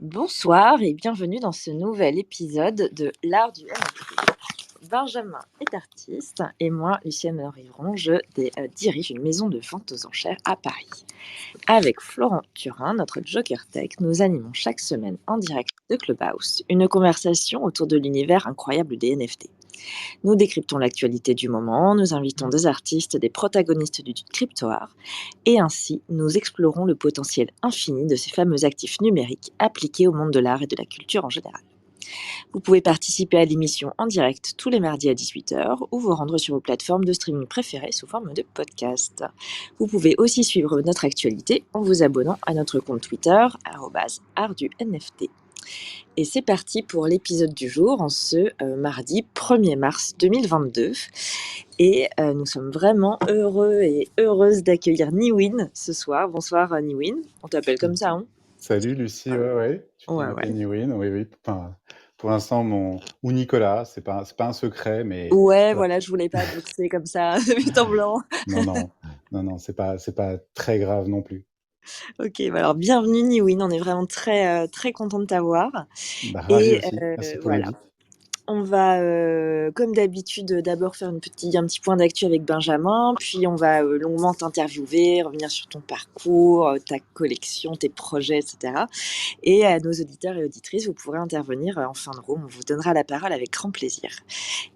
Bonsoir et bienvenue dans ce nouvel épisode de l'art du NFT. Benjamin est artiste et moi, Lucienne Rivron, je dirige une maison de vente aux enchères à Paris. Avec Florent Turin, notre Joker Tech, nous animons chaque semaine en direct de Clubhouse une conversation autour de l'univers incroyable des NFT. Nous décryptons l'actualité du moment, nous invitons des artistes, des protagonistes du crypto-art, et ainsi nous explorons le potentiel infini de ces fameux actifs numériques appliqués au monde de l'art et de la culture en général. Vous pouvez participer à l'émission en direct tous les mardis à 18h ou vous rendre sur vos plateformes de streaming préférées sous forme de podcast. Vous pouvez aussi suivre notre actualité en vous abonnant à notre compte Twitter, @artdunft. Et c'est parti pour l'épisode du jour en ce mardi 1er mars 2022. Et nous sommes vraiment heureux et heureuses d'accueillir Niwin ce soir. Bonsoir Niwin, on t'appelle comme ça, hein? Salut Lucie, ouais, tu peux Ouais, m'appeler ouais. Niwin, oui, oui. Enfin, pour l'instant, ou Nicolas, c'est pas un secret, mais Ouais, voilà. voilà, je voulais pas doxer comme ça de but en blanc. Non, non, non, non, c'est pas très grave non plus. OK, bah alors bienvenue Niwin, on est vraiment très, très content de t'avoir Bah, ravi et aussi. Merci pour voilà. l'invite. On va, comme d'habitude, d'abord faire un petit point d'actu avec Benjamin, puis on va, longuement t'interviewer, revenir sur ton parcours, ta collection, tes projets et cetera, et à nos auditeurs et auditrices, vous pourrez intervenir, en fin de room. On vous donnera la parole avec grand plaisir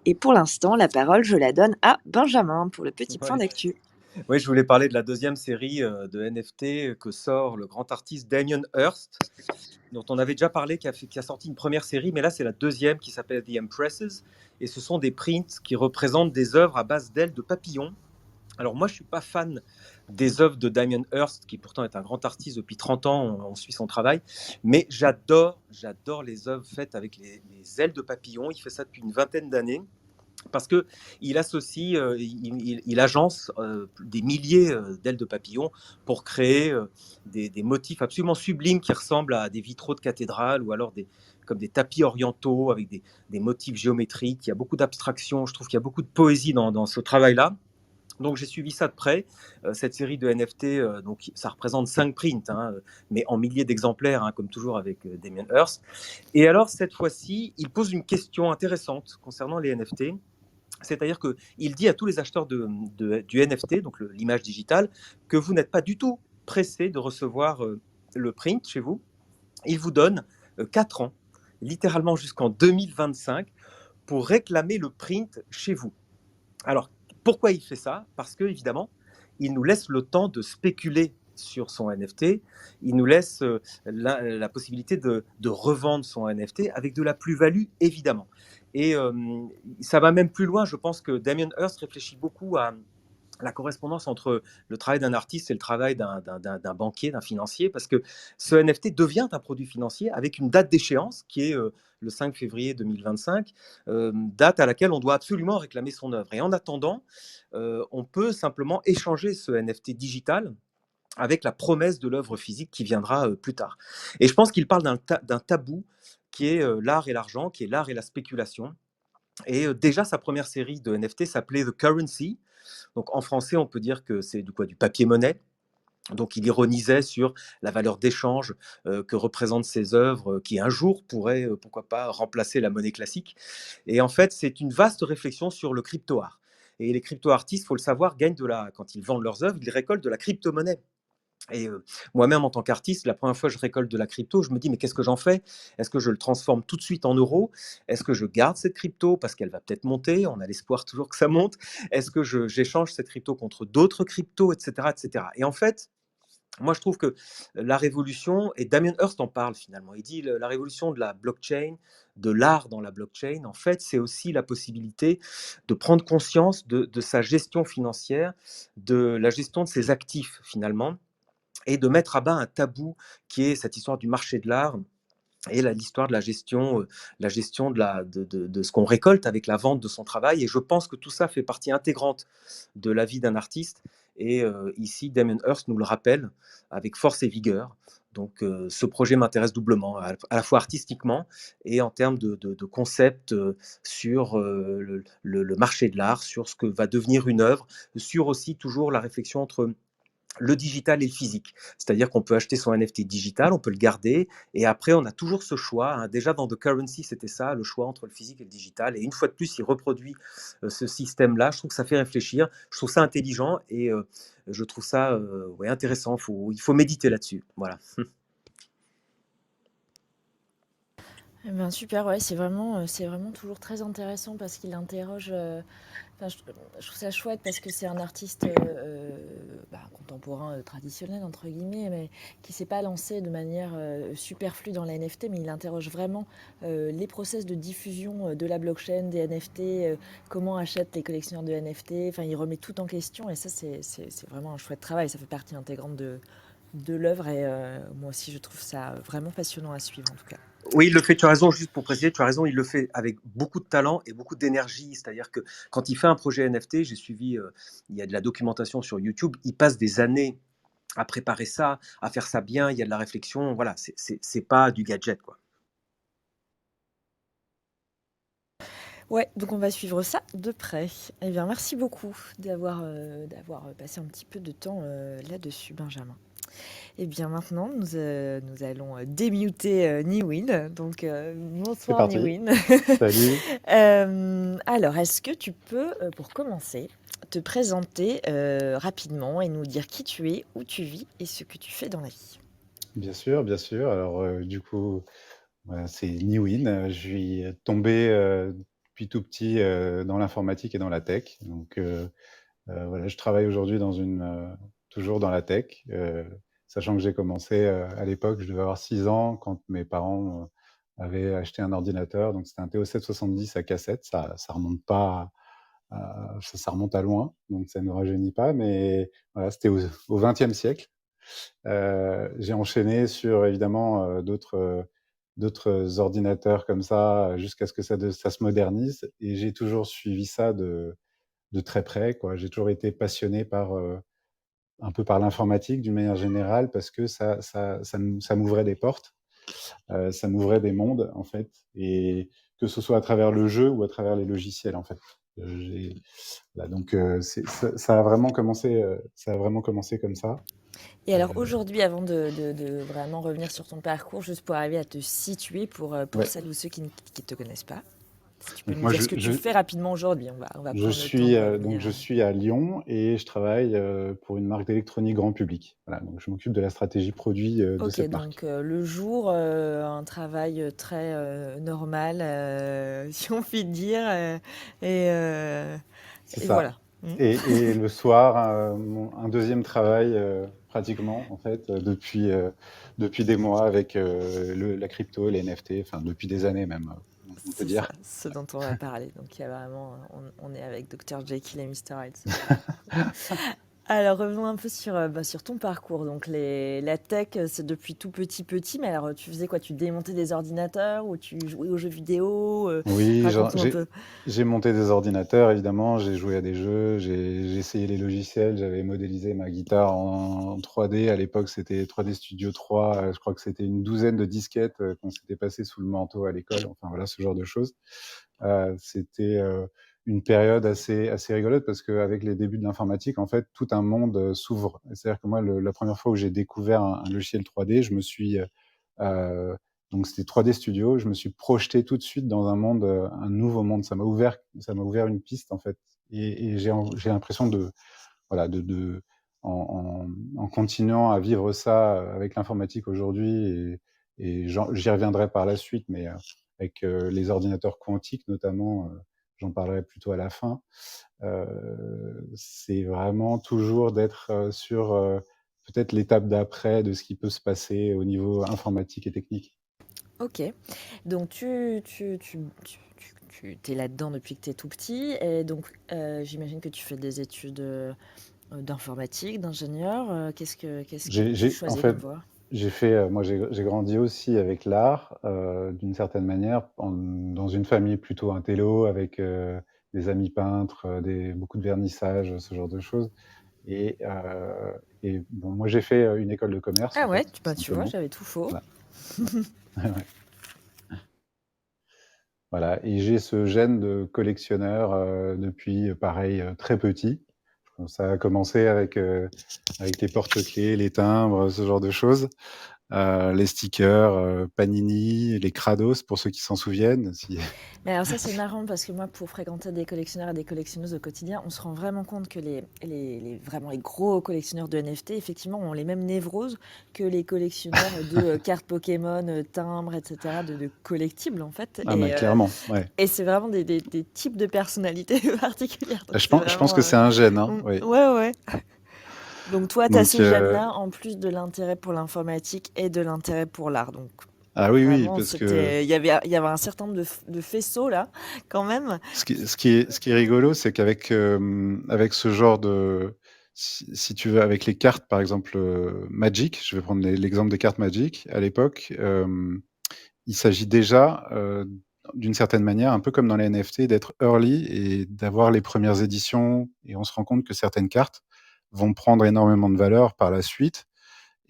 et pour l'instant, la parole, je la donne à Benjamin pour le petit point Ouais. d'actu. Oui, je voulais parler de la deuxième série de NFT que sort le grand artiste Damien Hirst, dont on avait déjà parlé, qui a sorti une première série, mais là c'est la deuxième qui s'appelle The Empresses, et ce sont des prints qui représentent des œuvres à base d'ailes de papillons. Alors moi je suis pas fan des œuvres de Damien Hirst, qui pourtant est un grand artiste depuis 30 ans, on suit son travail, mais j'adore les œuvres faites avec les ailes de papillons, il fait ça depuis une vingtaine d'années. Parce que il associe, il agence des milliers d'ailes de papillon pour créer des motifs absolument sublimes qui ressemblent à des vitraux de cathédrale ou alors comme des tapis orientaux avec des motifs géométriques. Il y a beaucoup d'abstraction, je trouve qu'il y a beaucoup de poésie dans ce travail-là. Donc j'ai suivi ça de près, cette série de NFT, donc ça représente 5 prints, hein, mais en milliers d'exemplaires, hein, comme toujours avec Damien Hirst. Et alors cette fois-ci, il pose une question intéressante concernant les NFT. C'est-à-dire qu'il dit à tous les acheteurs du NFT, donc l'image digitale, que vous n'êtes pas du tout pressé de recevoir le print chez vous. Il vous donne 4 ans, littéralement jusqu'en 2025, pour réclamer le print chez vous. Alors, pourquoi il fait ça? Parce que, évidemment, il nous laisse le temps de spéculer sur son NFT. Il nous laisse la possibilité de revendre son NFT avec de la plus-value, évidemment. Et ça va même plus loin. Je pense que Damien Hirst réfléchit beaucoup à la correspondance entre le travail d'un artiste et le travail d'un banquier, d'un financier, parce que ce NFT devient un produit financier avec une date d'échéance qui est le 5 février 2025, date à laquelle on doit absolument réclamer son œuvre. Et en attendant, on peut simplement échanger ce NFT digital avec la promesse de l'œuvre physique qui viendra plus tard. Et je pense qu'il parle d'un tabou qui est l'art et l'argent, qui est l'art et la spéculation. Et déjà, sa première série de NFT s'appelait The Currency. Donc en français, on peut dire que c'est du papier-monnaie. Donc il ironisait sur la valeur d'échange que représentent ces œuvres qui un jour pourraient, pourquoi pas, remplacer la monnaie classique. Et en fait, c'est une vaste réflexion sur le crypto-art. Et les crypto-artistes, il faut le savoir, quand ils vendent leurs œuvres, ils récoltent de la crypto-monnaie. Et moi-même, en tant qu'artiste, la première fois que je récolte de la crypto, je me dis, mais qu'est-ce que j'en fais? Est-ce que je le transforme tout de suite en euros? Est-ce que je garde cette crypto parce qu'elle va peut-être monter? On a l'espoir toujours que ça monte. Est-ce que j'échange cette crypto contre d'autres cryptos, etc., etc. Et en fait, moi, je trouve que la révolution, et Damien Hirst en parle finalement, il dit la révolution de la blockchain, de l'art dans la blockchain, en fait, c'est aussi la possibilité de prendre conscience de sa gestion financière, de la gestion de ses actifs finalement, et de mettre à bas un tabou qui est cette histoire du marché de l'art et l'histoire de la gestion de ce qu'on récolte avec la vente de son travail. Et je pense que tout ça fait partie intégrante de la vie d'un artiste. Et ici, Damien Hirst nous le rappelle avec force et vigueur. Donc ce projet m'intéresse doublement, à la fois artistiquement et en termes de concept sur le marché de l'art, sur ce que va devenir une œuvre, sur aussi toujours la réflexion entre le digital et le physique. C'est-à-dire qu'on peut acheter son NFT digital, on peut le garder, et après, on a toujours ce choix, hein. Déjà, dans The Currency, c'était ça, le choix entre le physique et le digital. Et une fois de plus, il reproduit ce système-là. Je trouve que ça fait réfléchir, je trouve ça intelligent, et je trouve ça ouais, intéressant. Il faut méditer là-dessus. Voilà. Eh ben, super, ouais, c'est vraiment toujours très intéressant parce qu'il interroge. Enfin, je trouve ça chouette parce que c'est un artiste contemporain traditionnel, entre guillemets, mais qui ne s'est pas lancé de manière superflue dans la NFT, mais il interroge vraiment les process de diffusion de la blockchain, des NFT, comment achètent les collectionneurs de NFT. Enfin, il remet tout en question et ça, c'est vraiment un chouette travail. Ça fait partie intégrante de l'œuvre et moi aussi, je trouve ça vraiment passionnant à suivre en tout cas. Oui, il le fait, tu as raison, juste pour préciser, tu as raison, il le fait avec beaucoup de talent et beaucoup d'énergie. C'est-à-dire que quand il fait un projet NFT, j'ai suivi, il y a de la documentation sur YouTube, il passe des années à préparer ça, à faire ça bien, il y a de la réflexion, voilà, c'est pas du gadget, quoi. Ouais, donc on va suivre ça de près. Eh bien, merci beaucoup d'avoir passé un petit peu de temps là-dessus, Benjamin. Eh bien, maintenant, nous allons démuter Niwin. Donc, C'est bonsoir parti. Niwin. Salut. Alors, est-ce que tu peux, pour commencer, te présenter rapidement et nous dire qui tu es, où tu vis et ce que tu fais dans la vie? Bien sûr, bien sûr. Alors, du coup, c'est Niwin. Je suis tombé depuis tout petit dans l'informatique et dans la tech. Donc, voilà, je travaille aujourd'hui toujours dans la tech, sachant que j'ai commencé à l'époque, je devais avoir 6 ans quand mes parents avaient acheté un ordinateur. Donc, c'était un TO-770 à cassette. Ça remonte pas ça remonte à loin, donc ça ne nous rajeunit pas. Mais voilà, c'était au XXe siècle. J'ai enchaîné sur évidemment d'autres ordinateurs comme ça jusqu'à ce que ça se modernise, et j'ai toujours suivi ça de très près, quoi. J'ai toujours été passionné par un peu par l'informatique d'une manière générale, parce que ça m'ouvrait des portes, ça m'ouvrait des mondes en fait, et que ce soit à travers le jeu ou à travers les logiciels en fait. Voilà, donc ça a vraiment commencé comme ça. Et Euh, alors aujourd'hui, avant de vraiment revenir sur ton parcours, juste pour arriver à te situer pour ouais. celles ou ceux qui ne te connaissent pas, si tu peux Donc nous moi dire ce que tu fais rapidement aujourd'hui, on va prendre le temps de revenir. je suis à Lyon et je travaille pour une marque d'électronique grand public. Voilà, donc je m'occupe de la stratégie produit de Ok, cette marque. donc le jour, un travail très normal, si on peut dire, et, euh, C'est et ça. voilà. Mm. Et le soir, un deuxième travail pratiquement en fait depuis des mois avec la crypto et les NFT, enfin depuis des années même, on peut C'est ça, dire. ce dont on va parler. Donc il y a vraiment, on est avec Dr Jekyll et Mr Hyde. Alors revenons un peu sur ton parcours. Donc la tech, c'est depuis tout petit, mais alors tu faisais quoi? Tu démontais des ordinateurs ou tu jouais aux jeux vidéo? Oui, Raconte-nous un peu. j'ai monté des ordinateurs, évidemment, j'ai joué à des jeux, j'ai essayé les logiciels, j'avais modélisé ma guitare en 3D. À l'époque, c'était 3D Studio 3, je crois que c'était une douzaine de disquettes qu'on s'était passé sous le manteau à l'école, enfin voilà, ce genre de choses. C'était une période assez rigolote, parce qu'avec les débuts de l'informatique, en fait, tout un monde s'ouvre. C'est-à-dire que moi, la première fois où j'ai découvert un logiciel 3D, je me suis euh, donc c'était 3D Studio. Je me suis projeté tout de suite dans un monde, un nouveau monde. Ça m'a ouvert une piste en fait. Et j'ai l'impression voilà, en continuant à vivre ça avec l'informatique aujourd'hui, j'y reviendrai par la suite, mais avec les ordinateurs quantiques notamment, j'en parlerai plutôt à la fin. C'est vraiment toujours d'être sur peut-être l'étape d'après de ce qui peut se passer au niveau informatique et technique. Ok. Donc tu es là-dedans depuis que tu es tout petit. Et donc j'imagine que tu fais des études d'informatique, d'ingénieur. Qu'est-ce que tu En choisis fait, comme voie? moi, j'ai grandi aussi avec l'art, d'une certaine manière, dans une famille plutôt intello, avec des amis peintres, beaucoup de vernissage, ce genre de choses. Et bon, moi, j'ai fait une école de commerce, en Ah fait, ouais, tout tu vois, simplement. j'avais tout faux. Voilà. Ouais. Ouais. Voilà. Et j'ai ce gène de collectionneur depuis, pareil, très petit. Ça a commencé avec les porte-clés, les timbres, ce genre de choses. Les stickers, Panini, les Krados, pour ceux qui s'en souviennent. Mais alors ça c'est marrant parce que moi pour fréquenter des collectionneurs et des collectionneuses au quotidien, on se rend vraiment compte que vraiment les gros collectionneurs de NFT effectivement ont les mêmes névroses que les collectionneurs de cartes Pokémon, timbres, etc. de collectibles en fait. Ah bah clairement, ouais. Et c'est vraiment des types de personnalités particulières. Donc Je c'est pense vraiment, que c'est un gène, hein, oui. ouais. Donc toi, tu as Donc, ce gène-là, en plus de l'intérêt pour l'informatique et de l'intérêt pour l'art. Donc ah oui, vraiment, parce que il y avait un certain nombre de faisceaux là, quand même. ce qui est rigolo, c'est qu'avec avec ce genre de, si tu veux, avec les cartes, par exemple, Magic, je vais prendre l'exemple des cartes Magic. À l'époque, il s'agit déjà, d'une certaine manière, un peu comme dans les NFT, d'être early et d'avoir les premières éditions. Et on se rend compte que certaines cartes vont prendre énormément de valeur par la suite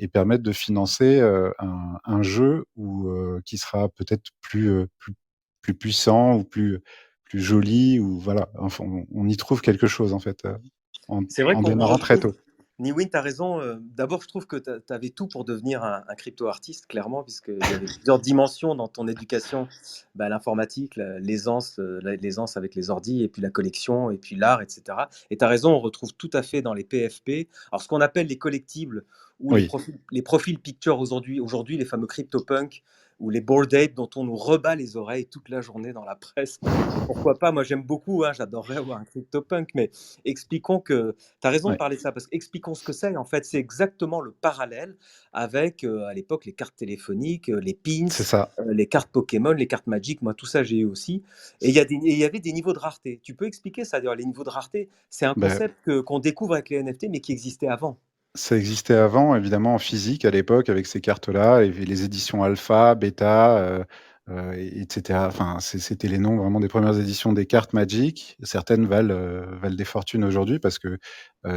et permettre de financer un jeu qui sera peut-être plus puissant ou plus joli, ou voilà. Enfin, on y trouve quelque chose en fait, C'est vrai en qu'on démarrant très retrouve. tôt. Niwin, tu as raison. D'abord, je trouve que tu avais tout pour devenir un crypto-artiste, clairement, puisqu'il y avait plusieurs dimensions dans ton éducation. Bah, l'informatique, l'aisance avec les ordis, et puis la collection, et puis l'art, etc. Et tu as raison, on retrouve tout à fait dans les PFP. Alors, ce qu'on appelle les collectibles ou Oui, les profils pictures aujourd'hui, les fameux CryptoPunk ou les Bored Ape dont on nous rebat les oreilles toute la journée dans la presse. Et pourquoi pas, moi j'aime beaucoup, hein, j'adorerais avoir un CryptoPunk, mais expliquons que tu as raison de ouais, parler de ça, parce qu'expliquons ce que c'est. En fait, c'est exactement le parallèle avec, à l'époque, les cartes téléphoniques, les pins, c'est ça. les cartes Pokémon, les cartes Magic. Moi, tout ça, j'ai eu aussi. Et il y avait des niveaux de rareté. Tu peux expliquer ça, d'ailleurs, les niveaux de rareté? C'est un Ben, concept qu'on découvre avec les NFT, mais qui existait avant. ça existait avant, évidemment, en physique à l'époque, avec ces cartes-là, et les éditions alpha, bêta, etc. Enfin, c'était les noms vraiment des premières éditions des cartes Magic. Certaines valent des fortunes aujourd'hui parce que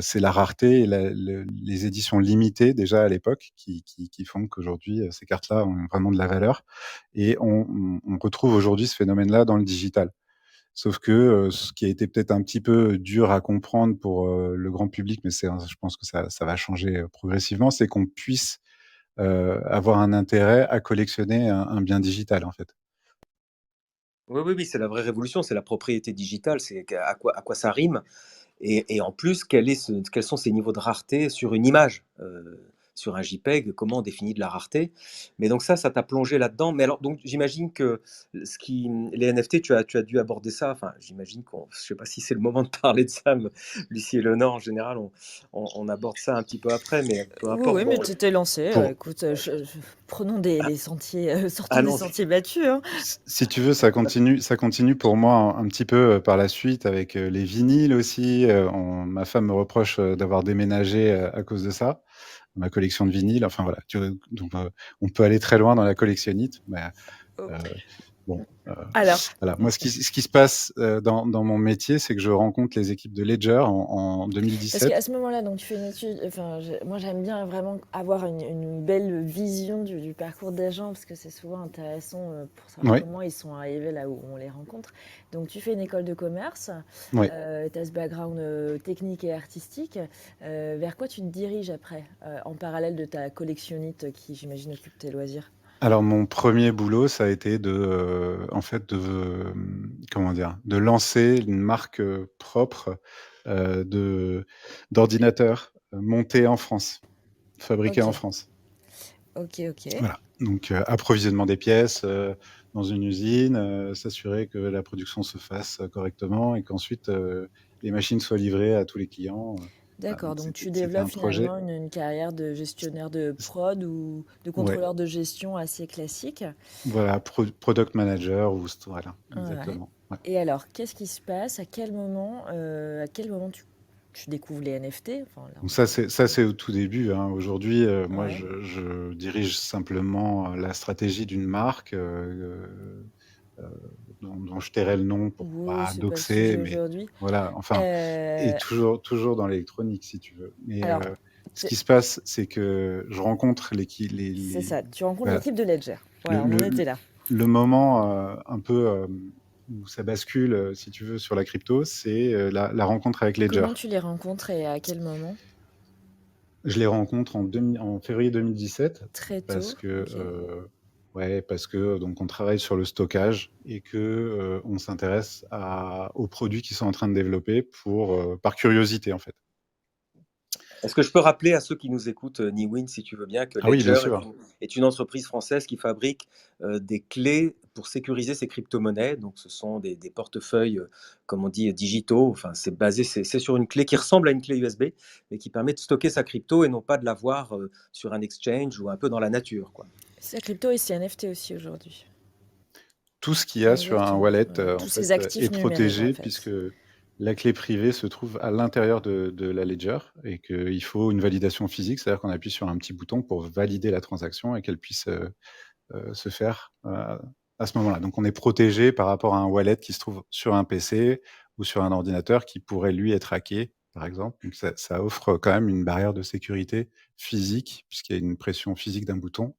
c'est la rareté et les éditions limitées déjà à l'époque qui font qu'aujourd'hui, ces cartes-là ont vraiment de la valeur. Et on retrouve aujourd'hui ce phénomène-là dans le digital. Sauf que, ce qui a été peut-être un petit peu dur à comprendre pour, le grand public, mais je pense que ça va changer, progressivement, c'est qu'on puisse, avoir un intérêt à collectionner un bien digital, en fait. Oui, oui, oui, c'est la vraie révolution, c'est la propriété digitale, c'est à quoi ça rime. Et en plus, quels sont ces niveaux de rareté sur une image, sur un JPEG, comment on définit de la rareté? Mais donc ça t'a plongé là-dedans. Mais alors, donc j'imagine que les NFT, tu as dû aborder ça. Enfin, j'imagine je sais pas si c'est le moment de parler de ça, mais Lucie et Léonore, en général, on aborde ça un petit peu après, mais peu Oui, importe. oui, mais Bon, tu t'es lancé. Pour Écoute, prenons des sentiers, sortons des allons. sentiers battus, hein. Si tu veux, ça continue pour moi un petit peu, par la suite avec, les vinyles aussi, ma femme me reproche, d'avoir déménagé, à cause de ça, ma collection de vinyles, enfin voilà, donc, on peut aller très loin dans la collectionnite, mais, heu, bon, Alors, voilà. Moi, ce qui se passe, dans mon métier, c'est que je rencontre les équipes de Ledger en parce qu'à 2017. ce moment-là, donc tu fais une étude, enfin, moi j'aime bien vraiment avoir une belle vision du parcours des gens, parce que c'est souvent intéressant pour savoir Oui, comment ils sont arrivés là où on les rencontre. Donc tu fais une école de commerce, oui. tu as ce background technique et artistique. Vers quoi tu te diriges après, en parallèle de ta collectionnite qui, j'imagine, occupe tes loisirs? Alors mon premier boulot, ça a été en fait, comment dire? De lancer une marque, propre, d'ordinateurs, montés en France, fabriqués Ok, en France. ok, ok. Voilà, donc approvisionnement des pièces, dans une usine, s'assurer que la production se fasse, correctement et qu'ensuite, les machines soient livrées à tous les clients, voilà, D'accord, donc donc tu c'était développes un projet. finalement une carrière de gestionnaire de prod ou de Ouais, contrôleur de gestion assez classique. voilà, product manager ou voilà, Ouais. exactement, ouais. Et alors, qu'est-ce qui se passe? À quel moment tu découvres les NFT? Enfin, là, Donc ça c'est au tout début, hein. Aujourd'hui, moi ouais. je dirige simplement, la stratégie d'une marque, dont je tairai le nom pour Oui, pas c'est pas le doxer, sujet mais aujourd'hui. voilà, enfin, et Euh, toujours dans l'électronique si tu veux. Mais, alors, ce c'est qui se passe, c'est que je rencontre c'est ça, tu rencontres voilà, l'équipe de Ledger. le Voilà, on en le était là. le moment, un peu, où ça bascule, si tu veux, sur la crypto, c'est la rencontre avec Ledger. Comment tu les rencontres et à quel moment? Je les rencontre en février 2017 Très parce tôt, que, OK. ouais, parce que donc on travaille sur le stockage et que, on s'intéresse aux produits qu'ils sont en train de développer par curiosité, en fait. Est-ce que je peux rappeler à ceux qui nous écoutent, Niwin, si tu veux bien, que Ah oui, bien Ledger sûr. est une entreprise française qui fabrique des clés pour sécuriser ses crypto-monnaies. Donc, ce sont des portefeuilles, comme on dit, digitaux. Enfin, c'est sur une clé qui ressemble à une clé USB, mais qui permet de stocker sa crypto et non pas de l'avoir sur un exchange ou un peu dans la nature, quoi. C'est crypto et c'est NFT aussi aujourd'hui. Tout ce qu'il y a sur un Exactement, wallet, ouais. en Tous ces fait, est actifs numériques, en protégé fait. puisque la clé privée se trouve à l'intérieur de la ledger et qu'il faut une validation physique. C'est-à-dire qu'on appuie sur un petit bouton pour valider la transaction et qu'elle puisse, se faire, à ce moment-là. Donc on est protégé par rapport à un wallet qui se trouve sur un PC ou sur un ordinateur qui pourrait, lui, être hacké, par exemple. Donc ça offre quand même une barrière de sécurité physique, puisqu'il y a une pression physique d'un bouton,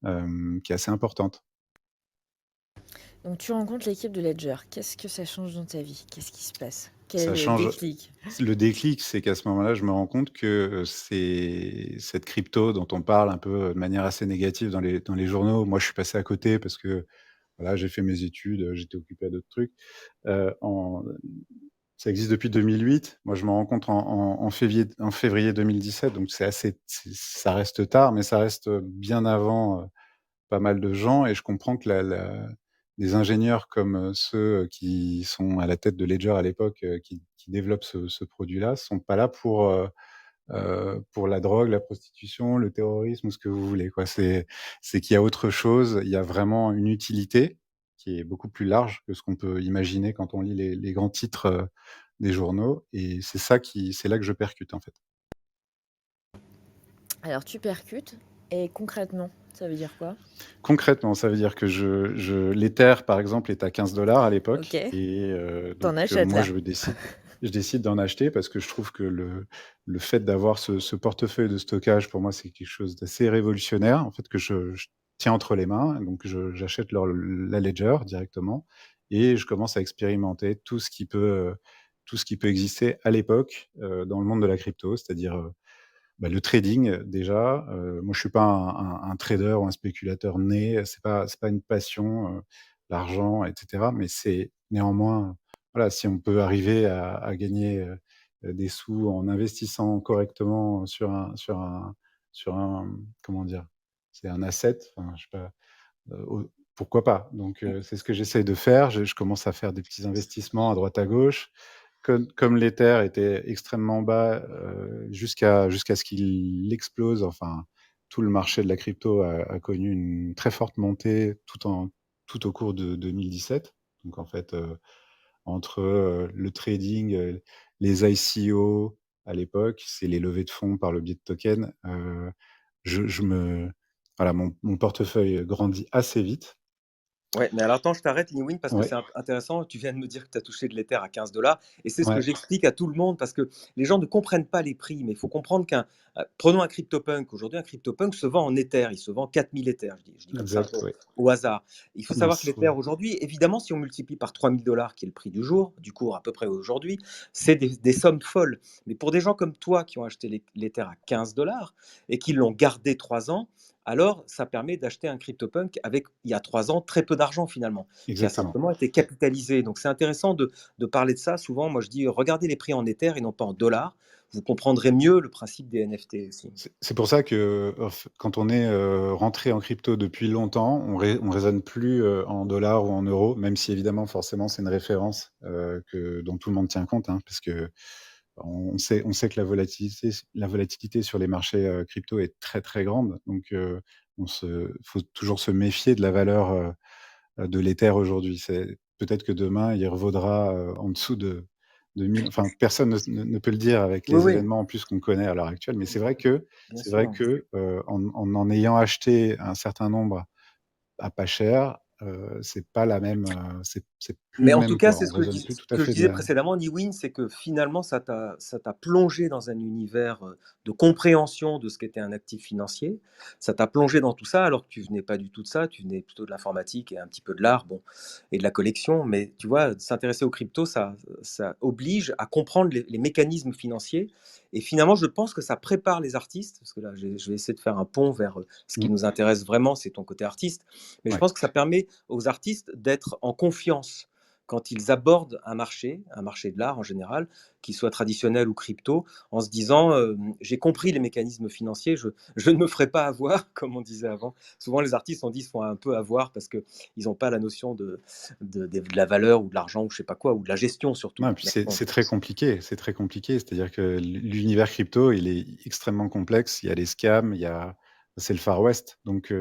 qui est assez importante. Donc tu rencontres l'équipe de Ledger. Qu'est-ce que ça change dans ta vie? Qu'est-ce qui se passe? Quel Ça est le change. déclic? Le déclic, c'est qu'à ce moment-là, je me rends compte que, c'est cette crypto dont on parle un peu, de manière assez négative dans les journaux. Moi, je suis passé à côté parce que, voilà, j'ai fait mes études, j'étais occupé à d'autres trucs. En Ça existe depuis 2008. Moi, je me rends compte en février 2017, donc ça reste tard, mais ça reste, bien avant, pas mal de gens et je comprends que des ingénieurs comme, ceux, qui sont à la tête de Ledger à l'époque, qui développent ce produit-là, sont pas là pour la drogue, la prostitution, le terrorisme ou ce que vous voulez, quoi. C'est qu'il y a autre chose, il y a vraiment une utilité qui est beaucoup plus large que ce qu'on peut imaginer quand on lit les grands titres, des journaux et c'est là que je percute, en fait. Alors tu percutes et concrètement, ça veut dire quoi? Concrètement, ça veut dire que l'Ether, par exemple, est à 15 $ à l'époque OK, et t'en donc achètes moi, là. je décide d'en acheter parce que je trouve que le fait d'avoir ce portefeuille de stockage, pour moi, c'est quelque chose d'assez révolutionnaire, en fait, que je tiens entre les mains. Donc j'achète la Ledger directement et je commence à expérimenter tout ce qui peut exister à l'époque, dans le monde de la crypto, c'est-à-dire, le trading, déjà, moi je suis pas un trader ou un spéculateur né, c'est pas une passion, l'argent et cetera, mais c'est néanmoins, voilà, si on peut arriver à gagner, des sous en investissant correctement sur un comment dire? C'est un asset, enfin je sais pas, au pourquoi pas? Donc c'est ce que j'essaye de faire. Je commence à faire des petits investissements à droite à gauche. Comme l'Ether était extrêmement bas, jusqu'à ce qu'il explose, enfin, tout le marché de la crypto a connu une très forte montée tout au cours de 2017. Donc en fait, entre, le trading, les ICO à l'époque, c'est les levées de fonds par le biais de tokens, je me voilà, mon portefeuille grandit assez vite. Ouais, mais alors attends, je t'arrête, Lewin, parce que Ouais, c'est intéressant. Tu viens de me dire que tu as touché de l'Ether à 15 $. Et c'est ce que ouais, j'explique à tout le monde parce que les gens ne comprennent pas les prix. Mais il faut comprendre prenons un CryptoPunk. Aujourd'hui, un CryptoPunk se vend en Ether. Il se vend 4000 Ethers. Je dis comme ça exact, ouais. au hasard. Il faut Non, savoir que l'Ether aujourd'hui, évidemment, si on multiplie par 3000 $, qui est le prix du jour, du cours à peu près aujourd'hui, c'est des sommes folles. Mais pour des gens comme toi qui ont acheté l'Ether à 15 $ et qui l'ont gardé 3 ans, alors ça permet d'acheter un CryptoPunk avec, il y a 3 ans, très peu d'argent finalement, qui a exactement. simplement été capitalisé. Donc c'est intéressant de parler de ça. Souvent, moi je dis, regardez les prix en Ether et non pas en dollars. Vous comprendrez mieux le principe des NFT aussi. C'est pour ça que, quand on est, rentré en crypto depuis longtemps, on raisonne plus, en dollars ou en euros, même si évidemment, forcément, c'est une référence, dont tout le monde tient compte, hein, parce que on sait que la volatilité sur les marchés, crypto est très, très grande. Donc, faut toujours se méfier de la valeur, de l'Ether aujourd'hui. Peut-être que demain, il revaudra, en dessous de 1000. Enfin, personne ne peut le dire avec Oui, les oui, événements en plus qu'on connaît à l'heure actuelle, mais c'est vrai que bien sûr. en ayant acheté un certain nombre à pas cher, c'est pas la même, c'est plus Mais le en tout même cas, quoi. c'est On raisonne plus ce tout à que je fait de disais la précédemment, Niwin, c'est que finalement, ça t'a plongé dans un univers de compréhension de ce qu'était un actif financier. Ça t'a plongé dans tout ça, alors que tu venais pas du tout de ça, tu venais plutôt de l'informatique et un petit peu de l'art, bon, et de la collection. Mais tu vois, s'intéresser aux cryptos, ça oblige à comprendre les mécanismes financiers. Et finalement, je pense que ça prépare les artistes, parce que là, je vais essayer de faire un pont vers ce qui mmh, nous intéresse vraiment, c'est ton côté artiste. Mais je ouais. pense que ça permet aux artistes d'être en confiance quand ils abordent un marché de l'art en général, qu'il soit traditionnel ou crypto, en se disant j'ai compris les mécanismes financiers, je ne me ferai pas avoir, comme on disait avant. Souvent, les artistes, on dit, se font un peu avoir parce qu'ils n'ont pas la notion de la valeur ou de l'argent ou je sais pas quoi, ou de la gestion surtout. Non et puis Mais bon, c'est très compliqué, c'est très compliqué. C'est-à-dire que l'univers crypto, il est extrêmement complexe. Il y a les scams, il y a c'est le Far West donc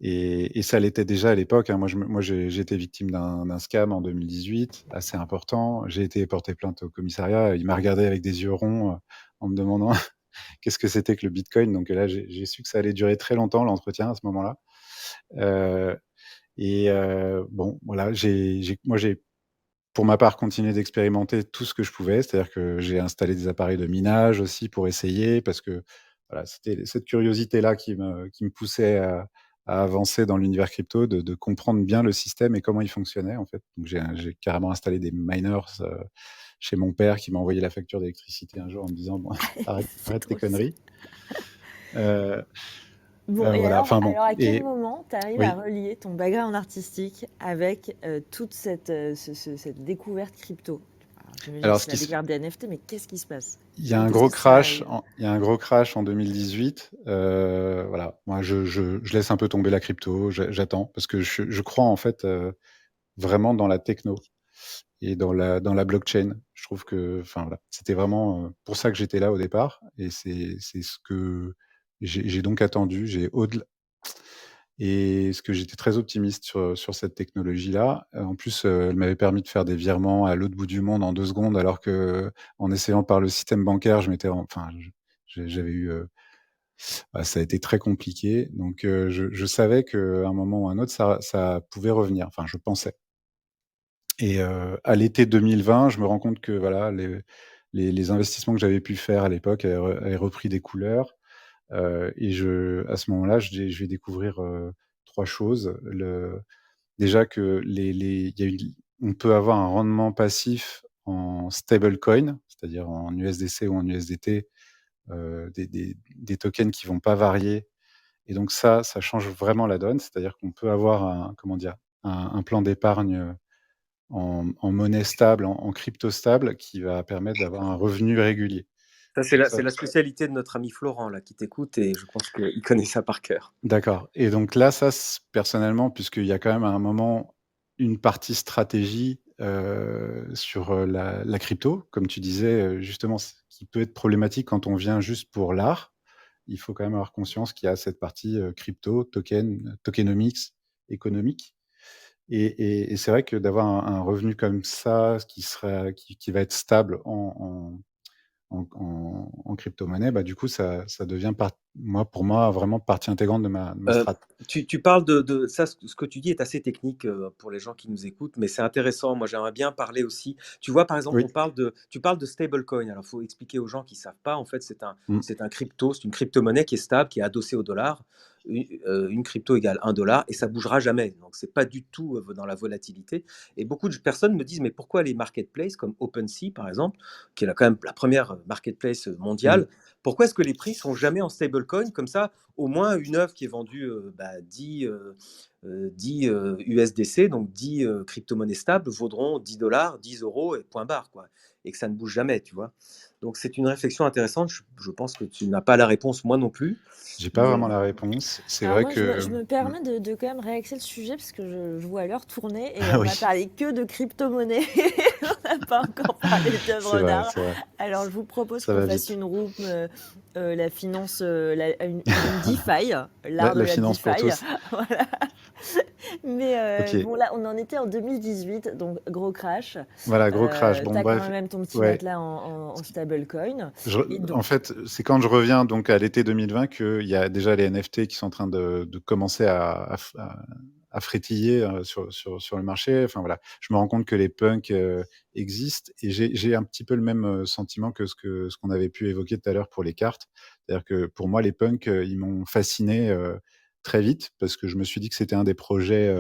et ça l'était déjà à l'époque, hein. Moi j'ai été victime d'un scam en 2018, assez important. J'ai été porter plainte au commissariat. Il m'a regardé avec des yeux ronds, en me demandant qu'est-ce que c'était que le bitcoin. Donc là, j'ai su que ça allait durer très longtemps l'entretien à ce moment-là. Heu bon voilà, j'ai pour ma part, continué d'expérimenter tout ce que je pouvais, c'est-à-dire que j'ai installé des appareils de minage aussi pour essayer parce que, voilà, c'était cette curiosité-là qui me poussait à avancer dans l'univers crypto, de comprendre bien le système et comment il fonctionnait, en fait. Donc j'ai carrément installé des miners, chez mon père qui m'a envoyé la facture d'électricité un jour en me disant: «Bon, C'est arrête tes drôle ça. conneries». Heu Bon, et voilà, enfin bon alors à quel et moment tu arrives à oui. relier ton background artistique avec toute cette découverte crypto? Alors, j'imagine que Alors ce c'est qui la se découverte des NFT, mais qu'est-ce qui se passe? Il y a un D'où est-ce gros que ça crash arrive? en il y a un gros crash en 2018, voilà. Moi, je laisse un peu tomber la crypto, j'attends parce que je crois en fait, vraiment dans la techno et dans la blockchain. Je trouve que enfin voilà, c'était vraiment, pour ça que j'étais là au départ et c'est ce que j'ai donc attendu. J'ai au-delà et ce que j'étais très optimiste sur cette technologie-là. En plus, elle m'avait permis de faire des virements à l'autre bout du monde en 2 secondes alors qu'en essayant par le système bancaire, je m'étais enfin, j'avais eu, ça a été très compliqué. Donc, je savais qu'à un moment ou un autre, ça pouvait revenir. Enfin, je pensais et à l'été 2020, je me rends compte que voilà, les investissements que j'avais pu faire à l'époque avaient repris des couleurs. Et à ce moment-là, je vais découvrir, 3 choses. Déjà que il y a on peut avoir un rendement passif en stablecoin, c'est-à-dire en USDC ou en USDT, des tokens qui vont pas varier et donc ça change vraiment la donne. C'est-à-dire qu'on peut avoir un comment dire? Un plan d'épargne, en monnaie stable, en crypto stable qui va permettre d'avoir un revenu régulier. ça, Donc c'est ça la spécialité de notre ami Florent, là, qui t'écoute, et je pense qu'il connaît ça par cœur. D'accord et donc là, ça personnellement, puisqu'il y a quand même à un moment une partie stratégie, sur, la crypto, comme tu disais, justement, ce qui peut être problématique quand on vient juste pour l'art. Il faut quand même avoir conscience qu'il y a cette partie, crypto, tokenomics, économique et c'est vrai que d'avoir un revenu comme ça, qui va être stable en crypto-monnaie, bah, du coup, ça devient pour moi, vraiment partie intégrante de ma Heu, strat. tu parles de ça, ce que tu dis est assez technique, pour les gens qui nous écoutent, mais c'est intéressant. Moi, j'aimerais bien parler aussi, tu vois, par exemple, Oui. tu parles de stablecoin. Alors, il faut expliquer aux gens qui ne savent pas. En fait, Mmh. c'est un crypto, c'est une crypto-monnaie qui est stable, qui est adossée au dollar. Une crypto égale 1 $ et ça bougera jamais. Donc c'est pas du tout, dans la volatilité, et beaucoup de personnes me disent: «Mais pourquoi les marketplaces comme OpenSea, par exemple, qui est quand même la première marketplace Mmh. mondiale, pourquoi est-ce que les prix sont jamais en stablecoin? Comme ça, au moins une œuvre qui est vendue 10 USDC, donc 10 crypto-monnaies stables, vaudront 10 $, 10 € et point barre, quoi, et que ça ne bouge jamais, tu vois. Donc c'est une réflexion intéressante. Je pense que tu n'as pas la réponse, moi non plus. J'ai pas Mais vraiment la réponse. C'est Alors vrai moi, que je me mmh. permets de quand même réaxer le sujet parce que je vois l'heure tourner et Ah on a oui, parlé que de crypto-monnaie. On n'a pas encore parlé c'est d'œuvres vrai, d'art. c'est vrai. Alors je vous propose Ça qu'on va fasse vite. une room la finance, une DeFi, l'art de La la finance pour DeFi. tous. Voilà. Mais OK. bon là, on en était en 2018, donc gros crash. Voilà, gros crash. Bon T'as quand bref, même ton petit ouais. matelas en stablecoin. Je Et En donc, fait, c'est quand je reviens donc à l'été 2020 qu'il y a déjà les NFT qui sont en train de commencer à frétiller sur le marché. Enfin voilà, je me rends compte que les punks existent et j'ai un petit peu le même sentiment que ce qu'on avait pu évoquer tout à l'heure pour les cartes. C'est-à-dire que pour moi, les punks, ils m'ont fasciné très vite parce que je me suis dit que c'était un des projets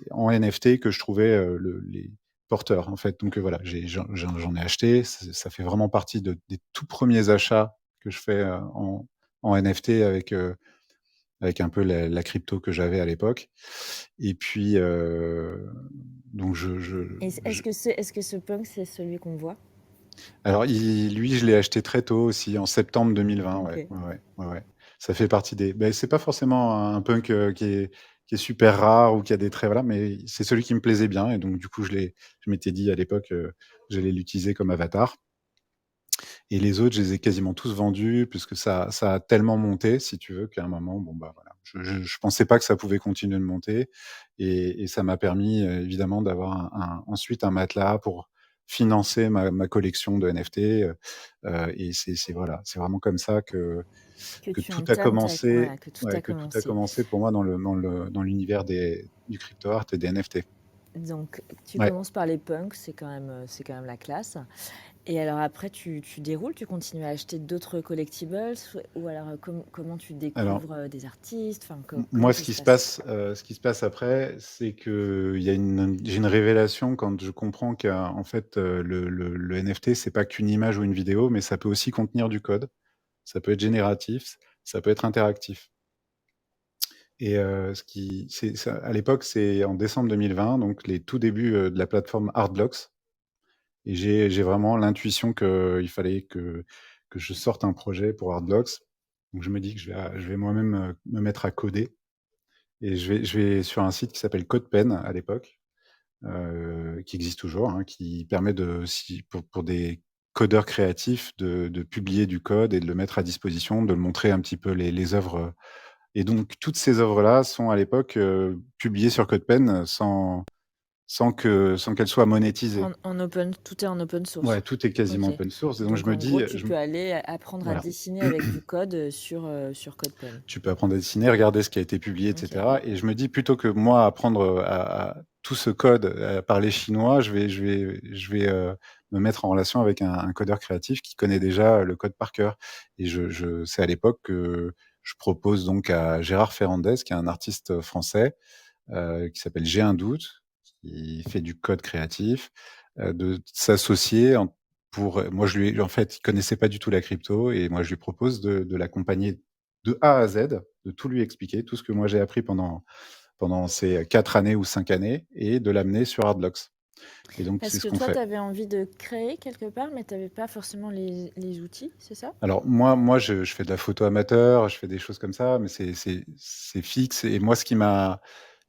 en NFT que je trouvais les porteurs en fait. Donc voilà, j'en ai acheté. Ça fait vraiment partie des tout premiers achats que je fais en NFT avec un peu la crypto que j'avais à l'époque. Et puis, donc Est-ce que ce punk, c'est celui qu'on voit? alors lui, je l'ai acheté très tôt aussi, en septembre 2020, ouais. Ok. Ouais. Ça fait partie c'est pas forcément un punk qui est super rare ou qui a des traits, voilà, mais c'est celui qui me plaisait bien et donc du coup, je m'étais dit à l'époque, j'allais l'utiliser comme avatar. Et les autres, je les ai quasiment tous vendus puisque ça a tellement monté, si tu veux, qu'à un moment, bon, bah, voilà, je pensais pas que ça pouvait continuer de monter et ça m'a permis, évidemment d'avoir ensuite un matelas pour financer ma collection de NFT, et c'est voilà, c'est vraiment comme ça Que que tu tout a entames commencé, que tout ouais, a que tout a commencé. commencé pour moi dans l'univers du crypto art et des NFT. Donc, tu Ouais. commences par les punks, c'est quand même la classe. Et alors après, tu déroules, tu continues à acheter d'autres collectibles, ou alors comment tu Alors découvres des artistes, enfin, moi, comment ça se passe? ce qui se passe après, c'est que j'ai une révélation quand je comprends qu'en fait, le NFT, c'est pas qu'une image ou une vidéo, mais ça peut aussi contenir du code. Ça peut être génératif, ça peut être interactif. Et à l'époque, c'est en décembre 2020, donc les tout débuts de la plateforme Artblocks. Et j'ai vraiment l'intuition qu'il fallait que je sorte un projet pour Artblocks. Donc je me dis que je vais moi-même me mettre à coder. Et je vais sur un site qui s'appelle CodePen à l'époque, qui existe toujours, hein, qui permet pour des codeurs créatifs de publier du code et de le mettre à disposition, de le montrer un petit peu les œuvres. Et donc toutes ces œuvres-là sont à l'époque publiées sur CodePen sans qu'elles soient monétisées. Tout est en open source. Ouais, tout est quasiment Ok. open source. Et donc je Donc me en gros, dis, tu peux aller apprendre à voilà. dessiner avec du code sur CodePen. Tu peux apprendre à dessiner, regarder ce qui a été publié, et Ok. cetera. Et je me dis plutôt que moi apprendre à tout ce code, à parler chinois, je vais me mettre en relation avec un codeur créatif qui connaît déjà le code par cœur. Et c'est à l'époque que je propose donc à Gérard Ferrandez, qui est un artiste français, qui s'appelle J'ai un doute, qui fait du code créatif, de s'associer moi en fait, il connaissait pas du tout la crypto et moi je lui propose de l'accompagner de A à Z, de tout lui expliquer, tout ce que moi j'ai appris pendant ces 4 années ou 5 années et de l'amener sur Hardblocks. Et donc Parce c'est ce que qu'on toi, tu fait. avais envie de créer quelque part, mais tu n'avais pas forcément les outils, c'est ça? Alors moi je fais de la photo amateur, je fais des choses comme ça, mais c'est fixe et moi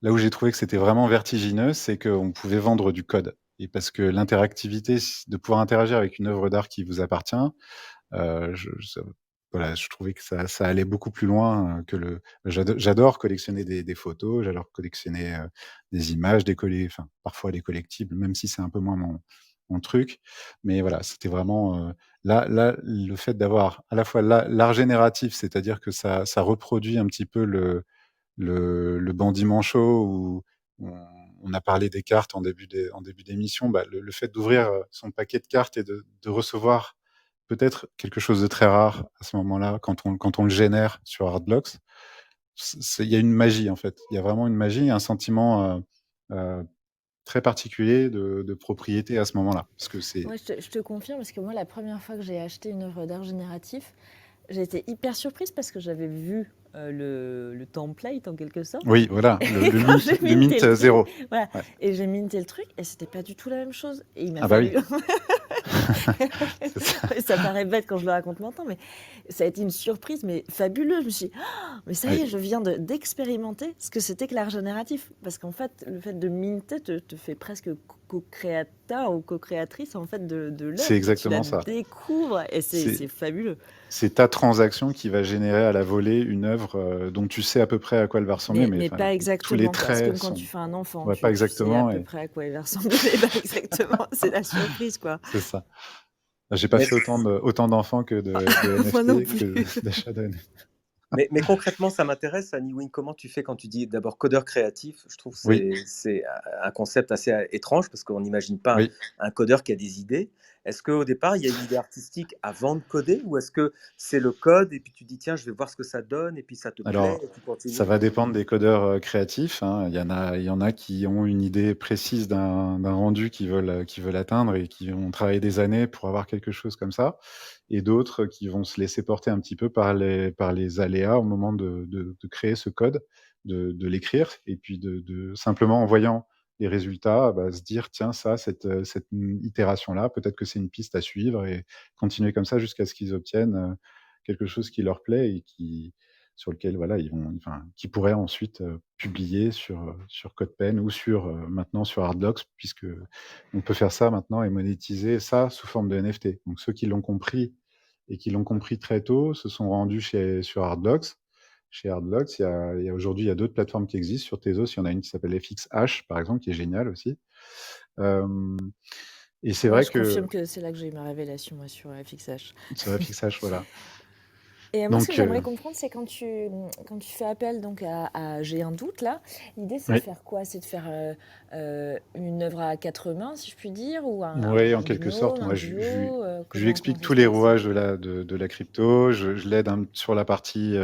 là où j'ai trouvé que c'était vraiment vertigineux, c'est qu'on pouvait vendre du code et parce que l'interactivité, de pouvoir interagir avec une œuvre d'art qui vous appartient, voilà, je trouvais que ça allait beaucoup plus loin j'adore collectionner des photos, j'adore collectionner des images, enfin, parfois des collectibles, même si c'est un peu moins mon truc. Mais voilà, c'était vraiment là, le fait d'avoir à la fois l'art génératif, c'est-à-dire que ça reproduit un petit peu le bandit manchot où on a parlé des cartes en début d'émission. Bah, le fait d'ouvrir son paquet de cartes et de recevoir peut-être quelque chose de très rare à ce moment-là, quand on le génère sur Artblocks, il y a une magie en fait. Il y a vraiment une magie, un sentiment très particulier de propriété à ce moment-là. Parce que Ouais, je te confirme, parce que moi, la première fois que j'ai acheté une œuvre d'art génératif, j'ai été hyper surprise parce que j'avais vu le template en quelque sorte. oui, voilà, Et quand j'ai le minté le mint truc, 0. voilà, Ouais. et j'ai minté le truc, et c'était pas du tout la même chose. Et il m'a Ah bah fallu. oui. C'est ça. Ça paraît bête quand je le raconte maintenant, mais ça a été une surprise, mais fabuleuse. Je me suis dit, ah, mais ça y est, Ouais. je viens d'expérimenter ce que c'était que l'art génératif. Parce qu'en fait, le fait de minter te fait presque co-créateur ou co-créatrice en fait de C'est l'œuvre. Tu la exactement ça. découvres et C'est c'est fabuleux. c'est ta transaction qui va générer à la volée une œuvre dont tu sais à peu près à quoi elle va ressembler, mais Mais enfin, pas tous les exactement, quoi. C'est traits comme quand sont tu fais un enfant, ouais, pas tu sais à exactement peu et près à quoi il va ressembler, mais pas exactement. C'est la surprise, quoi. c'est ça. J'ai pas Mais fait autant d'enfants que de Moi non NFT, plus. d'achats de NFT. Mais concrètement, ça m'intéresse, Annie Wing, comment tu fais quand tu dis d'abord codeur créatif? Je trouve que Oui, c'est un concept assez étrange parce qu'on n'imagine pas oui. un codeur qui a des idées. Est-ce qu'au départ, il y a une idée artistique avant de coder ou est-ce que c'est le code et puis tu dis tiens, je vais voir ce que ça donne et puis ça te plaît Alors, et tu ça continues? va dépendre des codeurs créatifs, hein. Il y en a qui ont une idée précise d'un rendu qu'ils veulent atteindre et qui vont travailler des années pour avoir quelque chose comme ça. Et d'autres qui vont se laisser porter un petit peu par les aléas au moment de créer ce code, de l'écrire, et puis simplement en voyant les résultats, bah, se dire tiens, ça, cette itération-là, peut-être que c'est une piste à suivre, et continuer comme ça jusqu'à ce qu'ils obtiennent quelque chose qui leur plaît et sur lequel voilà, qui pourraient ensuite publier sur CodePen ou maintenant sur Hardblocks, puisque on peut faire ça maintenant et monétiser ça sous forme de NFT. Donc ceux qui l'ont compris et qui l'ont compris très tôt se sont rendus sur Hardblocks. Chez Hardblocks, aujourd'hui, il y a d'autres plateformes qui existent. Sur Tezos, il y en a une qui s'appelle FXH, par exemple, qui est géniale aussi. Euh, et c'est Ouais, vrai je que confirme que c'est là que j'ai eu ma révélation, moi, sur FXH. sur FXH, voilà. Et moi, ce que Donc, j'aimerais comprendre, c'est quand tu fais appel donc J'ai un doute, là, l'idée, c'est de oui. faire quoi? C'est de faire une œuvre à quatre mains, si je puis dire, ou Oui, en un quelque sorte, binôme, un moi, duo? je lui Comment explique ça tous se les passe? rouages de la crypto. Je l'aide sur la partie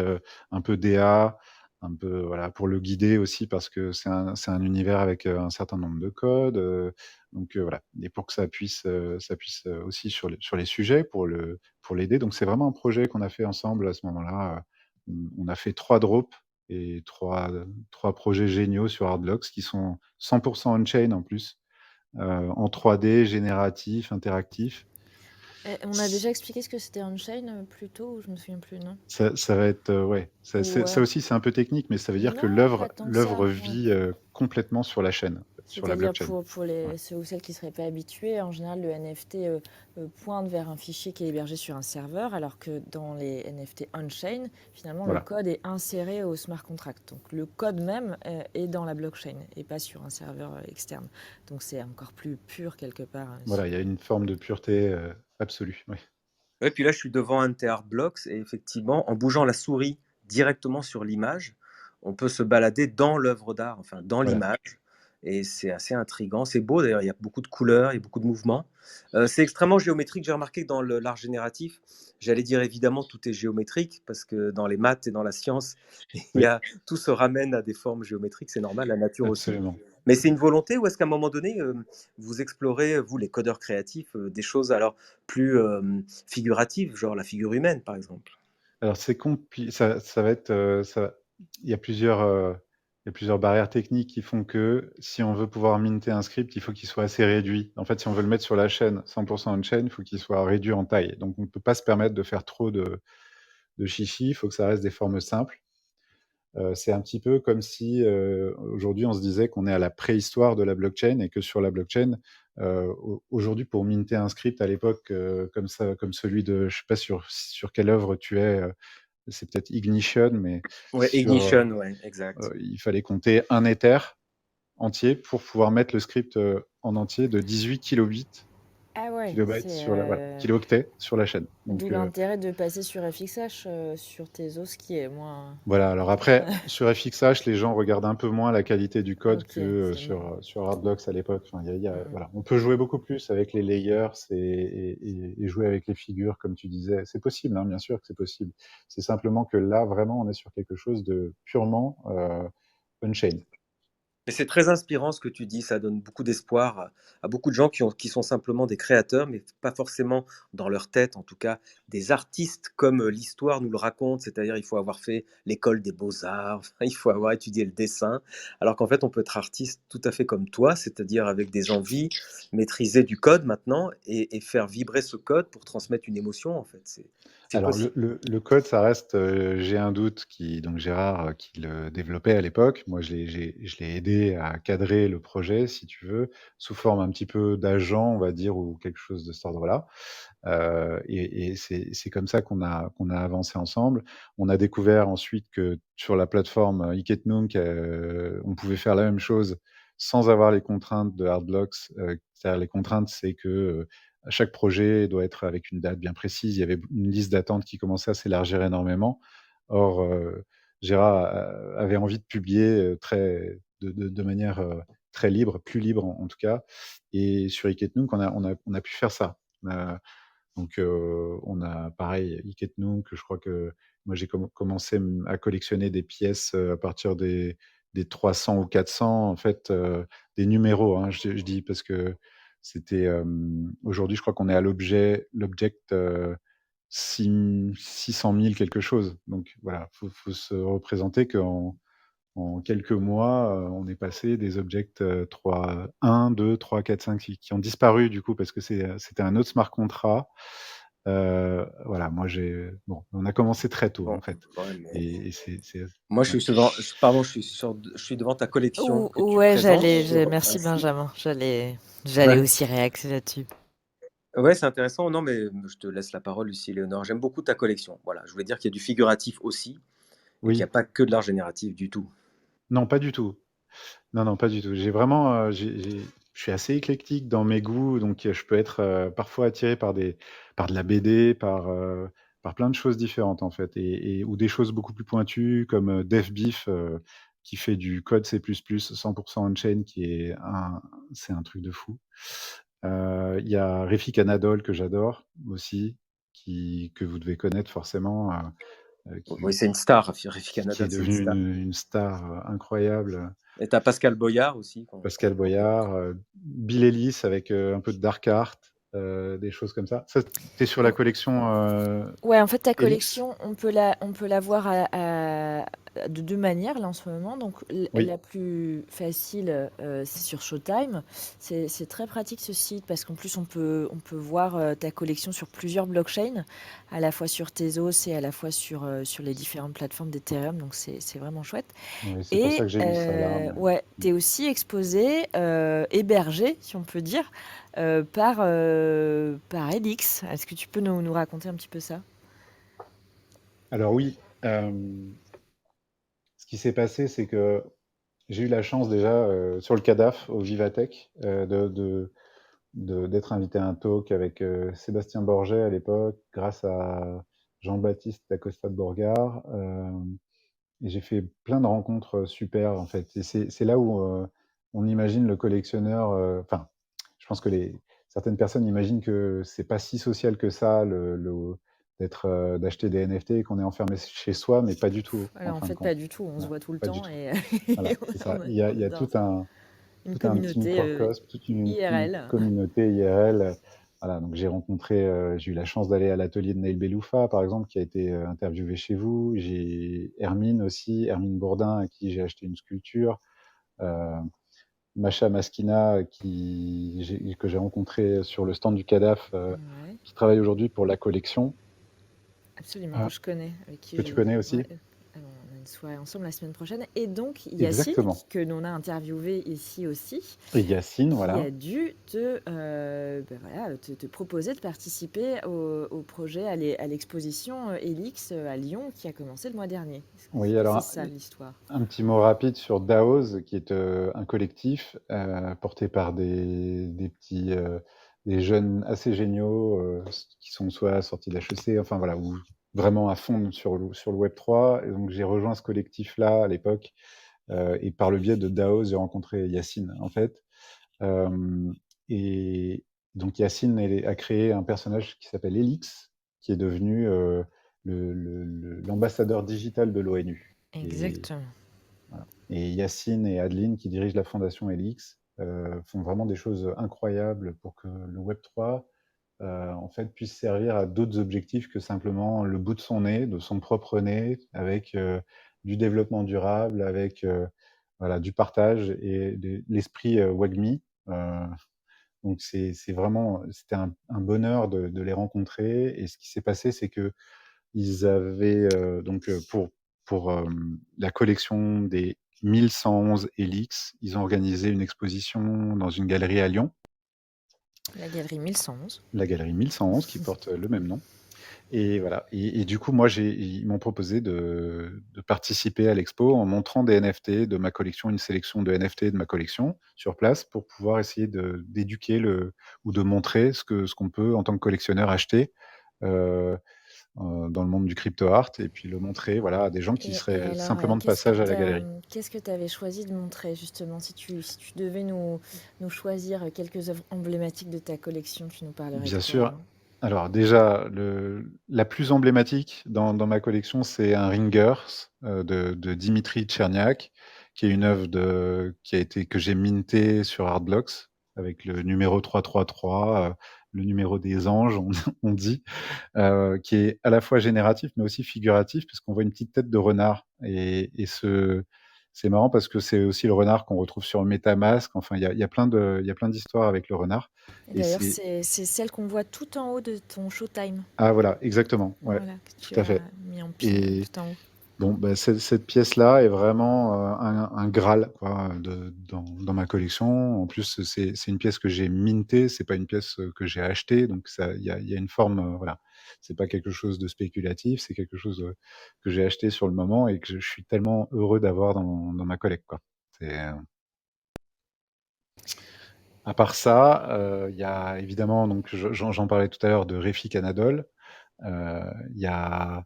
un peu DA, un peu voilà, pour le guider aussi, parce que c'est un univers avec un certain nombre de codes. Donc voilà, et pour que ça puisse aussi sur les sujets, pour l'aider. Donc c'est vraiment un projet qu'on a fait ensemble à ce moment-là. On a fait 3 drops et trois projets géniaux sur Hardblocks qui sont 100% on-chain en plus, en 3D, génératif, interactif. On a déjà expliqué ce que c'était on-chain plus tôt, ou je me souviens plus, non? Ça va être, ouais, ça Ouais. aussi, c'est un peu technique, mais ça veut dire que Non, pas l'œuvre tant que l'œuvre ça. Ouais. vit complètement sur la chaîne, en fait, sur la C'est-à-dire blockchain. pour Ouais, ceux ou celles qui ne seraient pas habitués, en général, le NFT pointe vers un fichier qui est hébergé sur un serveur, alors que dans les NFT on-chain, finalement, le voilà, code est inséré au smart contract. Donc le code même est dans la blockchain et pas sur un serveur externe. Donc c'est encore plus pur quelque part. voilà, il y a une forme de pureté absolue. Ouais, Ouais, puis là, je suis devant un TR Blocks et effectivement, en bougeant la souris directement sur l'image, on peut se balader dans l'œuvre d'art, enfin dans voilà. l'image. Et c'est assez intriguant. C'est beau d'ailleurs, il y a beaucoup de couleurs, il y a beaucoup de mouvements. C'est extrêmement géométrique. J'ai remarqué que dans l'art génératif, j'allais dire évidemment tout est géométrique parce que dans les maths et dans la science, Oui, tout se ramène à des formes géométriques, c'est normal, la nature aussi. absolument. Mais c'est une volonté ou est-ce qu'à un moment donné, vous explorez, vous les codeurs créatifs, des choses alors plus figuratives, genre la figure humaine, par exemple? Alors ça va être, il y a plusieurs barrières techniques qui font que si on veut pouvoir minter un script, il faut qu'il soit assez réduit. En fait, si on veut le mettre sur la chaîne 100% on-chain, il faut qu'il soit réduit en taille. Donc on ne peut pas se permettre de faire trop de chichi, il faut que ça reste des formes simples. C'est un petit peu comme si, aujourd'hui, on se disait qu'on est à la préhistoire de la blockchain et que sur la blockchain, aujourd'hui, pour minter un script à l'époque, comme ça, comme celui de, je sais pas sur quelle œuvre tu es, c'est peut-être Ignition, mais Ouais, Ignition, ouais, exact. il fallait compter un Ether entier pour pouvoir mettre le script en entier de 18 kilobits, Ah ouais, kilobytes c'est voilà, kilooctets sur la chaîne. d'où Donc l'intérêt de passer sur FXH sur tes os qui est moins. voilà. Alors après, sur FXH, les gens regardent un peu moins la qualité du code Ok, que c'est sur Hardblocks à l'époque. Enfin, Mm, voilà. On peut jouer beaucoup plus avec les layers et jouer avec les figures, comme tu disais. C'est possible, hein, bien sûr que c'est possible. C'est simplement que là, vraiment, on est sur quelque chose de purement on-chain. Mais c'est très inspirant ce que tu dis, ça donne beaucoup d'espoir à beaucoup de gens qui sont simplement des créateurs, mais pas forcément dans leur tête, en tout cas, des artistes comme l'histoire nous le raconte, c'est-à-dire il faut avoir fait l'école des beaux-arts, il faut avoir étudié le dessin, alors qu'en fait on peut être artiste tout à fait comme toi, c'est-à-dire avec des envies, maîtriser du code maintenant et faire vibrer ce code pour transmettre une émotion, en fait, c'est Alors possible. le code, ça reste, j'ai un doute, donc Gérard, qui le développait à l'époque. Moi, je l'ai aidé à cadrer le projet, si tu veux, sous forme un petit peu d'agent, on va dire, ou quelque chose de cet ordre-là. Et c'est comme ça qu'on a avancé ensemble. On a découvert ensuite que sur la plateforme Iketnunk, on pouvait faire la même chose sans avoir les contraintes de Hardblocks. C'est-à-dire les contraintes, c'est que chaque projet doit être avec une date bien précise. Il y avait une liste d'attente qui commençait à s'élargir énormément. Or, Gérard avait envie de publier de manière très libre, plus libre en tout cas. Et sur Iketnunk, on a pu faire ça. Donc, on a pareil, Iketnunk, je crois que moi j'ai commencé à collectionner des pièces à partir des 300 ou 400, en fait, des numéros, hein, je dis, parce que c'était. Aujourd'hui, je crois qu'on est à l'object 600 000 quelque chose. Donc voilà, faut se représenter en quelques mois, on est passé des objects 3, 1, 2, 3, 4, 5, 6 qui ont disparu du coup parce que c'était un autre smart contract. Voilà, moi bon, on a commencé très tôt Bon, en fait. ouais, mais Et moi, ouais. pardon, je suis devant ta collection que tu Ouais, présentes sur un merci site. Benjamin. J'allais Ouais, aussi réaxer là-dessus. ouais, c'est intéressant. Non, mais je te laisse la parole, Lucie Léonore. J'aime beaucoup ta collection. Voilà, je voulais dire qu'il y a du figuratif aussi et qu'il n'y a Oui, pas que de l'art génératif du tout. non, pas du tout. Non, non, pas du tout. J'ai vraiment, je suis assez éclectique dans mes goûts, donc je peux être parfois attiré par de la BD, par plein de choses différentes en fait, ou des choses beaucoup plus pointues comme DevBeef qui fait du code C++ 100% on-chain, c'est un truc de fou. Il y a Refik Anadol que j'adore aussi, que vous devez connaître forcément, Oui, c'est une star, Rafika qui est Nadal, c'est une devenu star. une star incroyable. Et t'as Pascal Boyard aussi, qu'on Pascal aime beaucoup. Boyard, Bill Ellis avec un peu de dark art, des choses comme ça. Ça, tu es sur la collection Ouais, en fait, ta Helix? collection, on peut la voir de deux manières là en ce moment. Donc, la Oui, plus facile, c'est sur Showtime. C'est très pratique ce site parce qu'en plus, on peut voir ta collection sur plusieurs blockchains, à la fois sur Tezos et à la fois sur les différentes plateformes d'Ethereum. Donc, c'est vraiment chouette. oui, c'est pour ça Et que j'ai mis ça là. ouais, Mais... tu es aussi exposé, hébergé, si on peut dire, par Elix. Est-ce que tu peux nous raconter un petit peu ça? Alors oui, ce qui s'est passé, c'est que j'ai eu la chance déjà sur le CADAF au Vivatech d'être invité à un talk avec Sébastien Borget à l'époque, grâce à Jean-Baptiste Dacosta de Borgard. Et j'ai fait plein de rencontres super, en fait. Et c'est là où on imagine le collectionneur. Enfin, je pense que certaines personnes imaginent que c'est pas si social que ça, d'acheter des NFT et qu'on est enfermé chez soi, mais pas du tout, en Alors en fin de fait, pas compte. du tout, on se Voilà, voit tout le pas du temps tout. et Voilà, c'est ça. Il y a dans une tout un petit communauté microcosme, toute une IRL. communauté IRL. Voilà, donc j'ai eu la chance d'aller à l'atelier de Neil Beloufa, par exemple, qui a été interviewé chez vous. J'ai Hermine aussi, Hermine Bourdin, à qui j'ai acheté une sculpture. Euh, Macha Maskina, que j'ai rencontré sur le stand du CADAF, Ouais, qui travaille aujourd'hui pour la collection, absolument, que euh, je connais, avec qui que tu connais ouais, aussi. on a une soirée ensemble la semaine prochaine. Et donc, Yacine, Exactement. que l'on a interviewé ici aussi, Et Yacine, qui voilà. a dû voilà, te proposer de participer au projet, à l'exposition Elix à Lyon qui a commencé le mois dernier. Est-ce Oui, que c'est alors ça l'histoire? un petit mot rapide sur DAOS, qui est un collectif porté par des jeunes assez géniaux qui sont soit sortis de l'HEC, enfin voilà, ou vraiment à fond sur le Web3. Et donc j'ai rejoint ce collectif-là à l'époque, et par le biais de DAOS, j'ai rencontré Yacine, en fait. Euh, et donc Yacine a créé un personnage qui s'appelle Elix, qui est devenu l'ambassadeur digital de l'ONU. Et Exactement. voilà. Et Yacine et Adeline, qui dirigent la fondation Elix, font vraiment des choses incroyables pour que le Web3 en fait, puisse servir à d'autres objectifs que simplement le bout de son nez, de son propre nez, avec du développement durable, avec voilà, du partage et l'esprit WAGMI. Euh, donc c'était un bonheur de les rencontrer. Et ce qui s'est passé, c'est que ils avaient pour la collection des 1111 Helix, ils ont organisé une exposition dans une galerie à Lyon, La galerie 1111. la galerie 1111 qui porte le même nom. Et voilà. Et du coup, moi, ils m'ont proposé de participer à l'expo en montrant des NFT de ma collection, une sélection de NFT de ma collection sur place pour pouvoir essayer d'éduquer ou de montrer ce qu'on peut en tant que collectionneur acheter. Euh, dans le monde du crypto art et puis le montrer voilà, à des gens qui Et seraient alors, simplement de passage à la galerie. qu'est-ce que tu avais choisi de montrer justement? Si tu devais nous choisir quelques œuvres emblématiques de ta collection, tu nous parlerais de Bien quoi sûr. alors? Alors déjà, la plus emblématique dans ma collection, c'est un Ringers de Dimitri Tcherniak, qui est une œuvre que j'ai minté sur Artblocks avec le numéro 333, le numéro des anges, on dit, qui est à la fois génératif mais aussi figuratif, puisqu'on voit une petite tête de renard. C'est marrant parce que c'est aussi le renard qu'on retrouve sur le MetaMask. Enfin, il y a plein d'histoires avec le renard. Et Et d'ailleurs, c'est c'est celle qu'on voit tout en haut de ton Showtime. Ah voilà, exactement, ouais, Voilà, que tu tout à as fait. mis en pin Et tout en haut. bon, bah, cette pièce-là est vraiment un graal quoi, dans ma collection. En plus, c'est une pièce que j'ai mintée, c'est pas une pièce que j'ai achetée, donc il y a une forme, voilà. C'est pas quelque chose de spéculatif, c'est quelque chose que j'ai acheté sur le moment et que je suis tellement heureux d'avoir dans ma collecte, quoi. À part ça, il y a évidemment, donc j'en parlais tout à l'heure de Refik Anadol. Il y a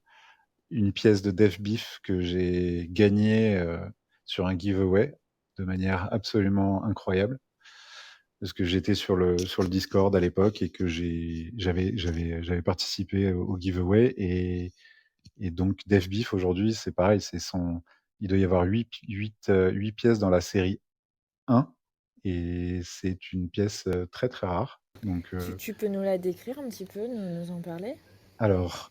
une pièce de Def Beef que j'ai gagnée sur un giveaway de manière absolument incroyable. Parce que j'étais sur le Discord à l'époque et que j'avais participé au giveaway. Et donc, Def Beef aujourd'hui, c'est pareil, il doit y avoir 8 pièces dans la série 1. Et c'est une pièce très très rare. Donc, Tu peux nous la décrire un petit peu, nous en parler? alors,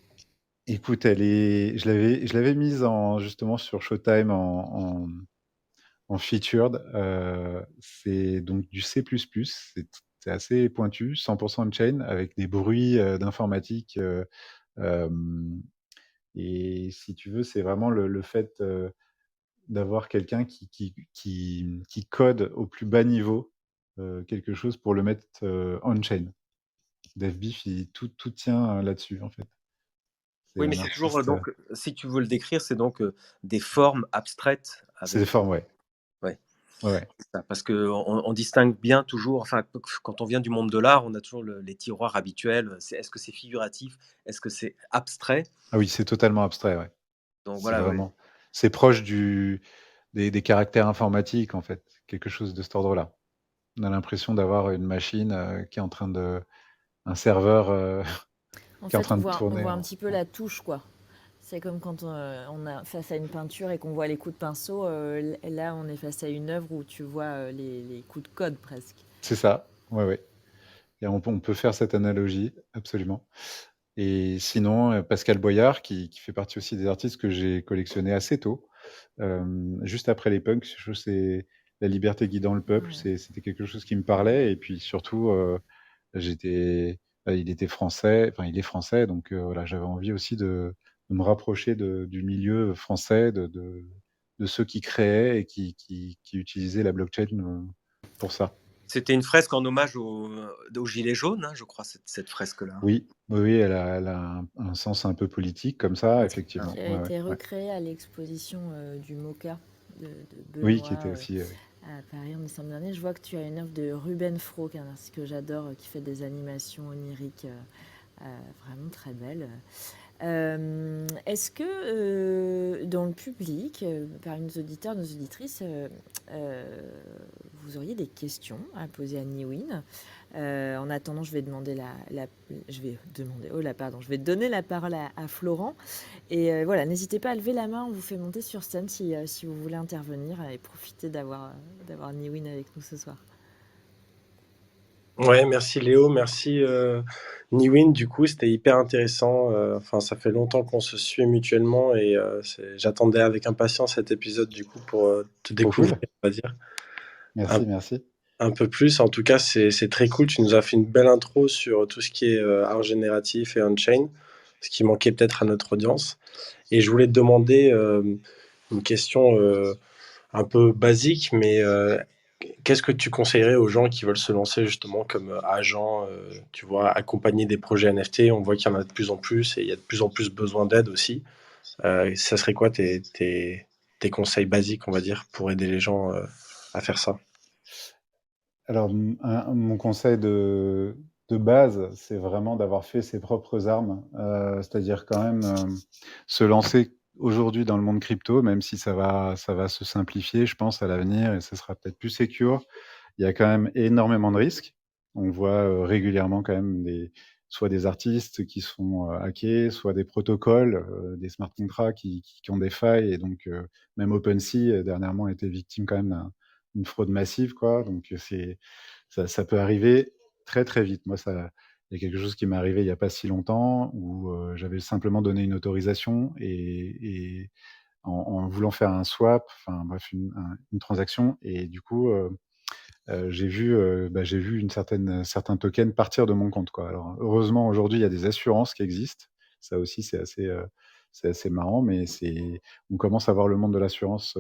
écoute, je l'avais mise justement sur Showtime en featured. C'est donc du C++. C'est assez pointu, 100% on-chain, avec des bruits d'informatique. Euh, et si tu veux, c'est vraiment le fait d'avoir quelqu'un qui code au plus bas niveau quelque chose pour le mettre on-chain. DevBeef, tout tient là-dessus, en fait. C'est Oui, mais un c'est toujours, artiste. donc, si tu veux le décrire, c'est donc des formes abstraites C'est des avec. formes, ouais. Ouais, Ouais, ouais. c'est ça. Parce qu'on distingue bien toujours, enfin, quand on vient du monde de l'art, on a toujours les tiroirs habituels. Est-ce que c'est figuratif? Est-ce que c'est abstrait? Ah oui, c'est totalement abstrait, ouais. Donc C'est voilà, ouais. vraiment, c'est proche des caractères informatiques, en fait, quelque chose de cet ordre-là. On a l'impression d'avoir une machine qui est en train un serveur En qui est en fait, train de on tourner. voit un petit peu la touche, quoi. C'est comme quand on a face à une peinture et qu'on voit les coups de pinceau. Là, on est face à une œuvre où tu vois les coups de code presque. C'est ça, ouais, ouais. Et on peut faire cette analogie, absolument. Et sinon, Pascal Boyard, qui fait partie aussi des artistes que j'ai collectionnés assez tôt, juste après les punks, c'est la liberté guidant le peuple, Ouais. c'était quelque chose qui me parlait. Et puis surtout, j'étais, il était français, enfin il est français, donc voilà, j'avais envie aussi de me rapprocher du milieu français, de ceux qui créaient et qui utilisaient la blockchain pour ça. C'était une fresque en hommage aux Gilets jaunes, hein, je crois, cette fresque-là. Oui, oui, oui, elle a un sens un peu politique comme ça, Qui effectivement. a Ouais, ouais, été ouais. recréé à l'exposition du MoCA de Oui, qui Benoît était aussi. à Paris en décembre dernier. Je vois que tu as une œuvre de Ruben Fro, qui est un artiste que j'adore, qui fait des animations oniriques vraiment très belles. Est-ce que dans le public, parmi nos auditeurs, nos auditrices, vous auriez des questions à poser à Niwin? En attendant, je vais demander je vais demander, oh là, pardon, je vais donner la parole à Florent. Et voilà, n'hésitez pas à lever la main, on vous fait monter sur scène si vous voulez intervenir et profiter d'avoir Niwin avec nous ce soir. Ouais, merci Léo, merci Niwin. Du coup, c'était hyper intéressant. Enfin, ça fait longtemps qu'on se suit mutuellement et j'attendais avec impatience cet épisode du coup pour te Trop découvrir, cool. on va dire, un, Merci, merci. un peu plus. En tout cas, c'est très cool. Tu nous as fait une belle intro sur tout ce qui est art génératif et on-chain, ce qui manquait peut-être à notre audience. Et je voulais te demander une question un peu basique, mais qu'est-ce que tu conseillerais aux gens qui veulent se lancer justement comme agent, tu vois, accompagner des projets NFT? On voit qu'il y en a de plus en plus et il y a de plus en plus besoin d'aide aussi. Ça serait quoi tes conseils basiques, on va dire, pour aider les gens à faire ça? Alors, mon conseil de base, c'est vraiment d'avoir fait ses propres armes. C'est-à-dire quand même se lancer aujourd'hui dans le monde crypto, même si ça va se simplifier, je pense, à l'avenir, et ce sera peut-être plus secure. Il y a quand même énormément de risques. On voit régulièrement quand même soit des artistes qui sont hackés, soit des protocoles, des smart contracts qui ont des failles. Et donc, même OpenSea, dernièrement, a été victime quand même d'une fraude massive, quoi. Donc, ça peut arriver très, très vite. Moi, il y a quelque chose qui m'est arrivé il n'y a pas si longtemps où j'avais simplement donné une autorisation et en voulant faire un swap, enfin bref, une transaction. Et du coup, j'ai vu certains tokens partir de mon compte, quoi. Alors, heureusement, aujourd'hui, il y a des assurances qui existent. Ça aussi, c'est assez marrant, mais on commence à voir le monde de l'assurance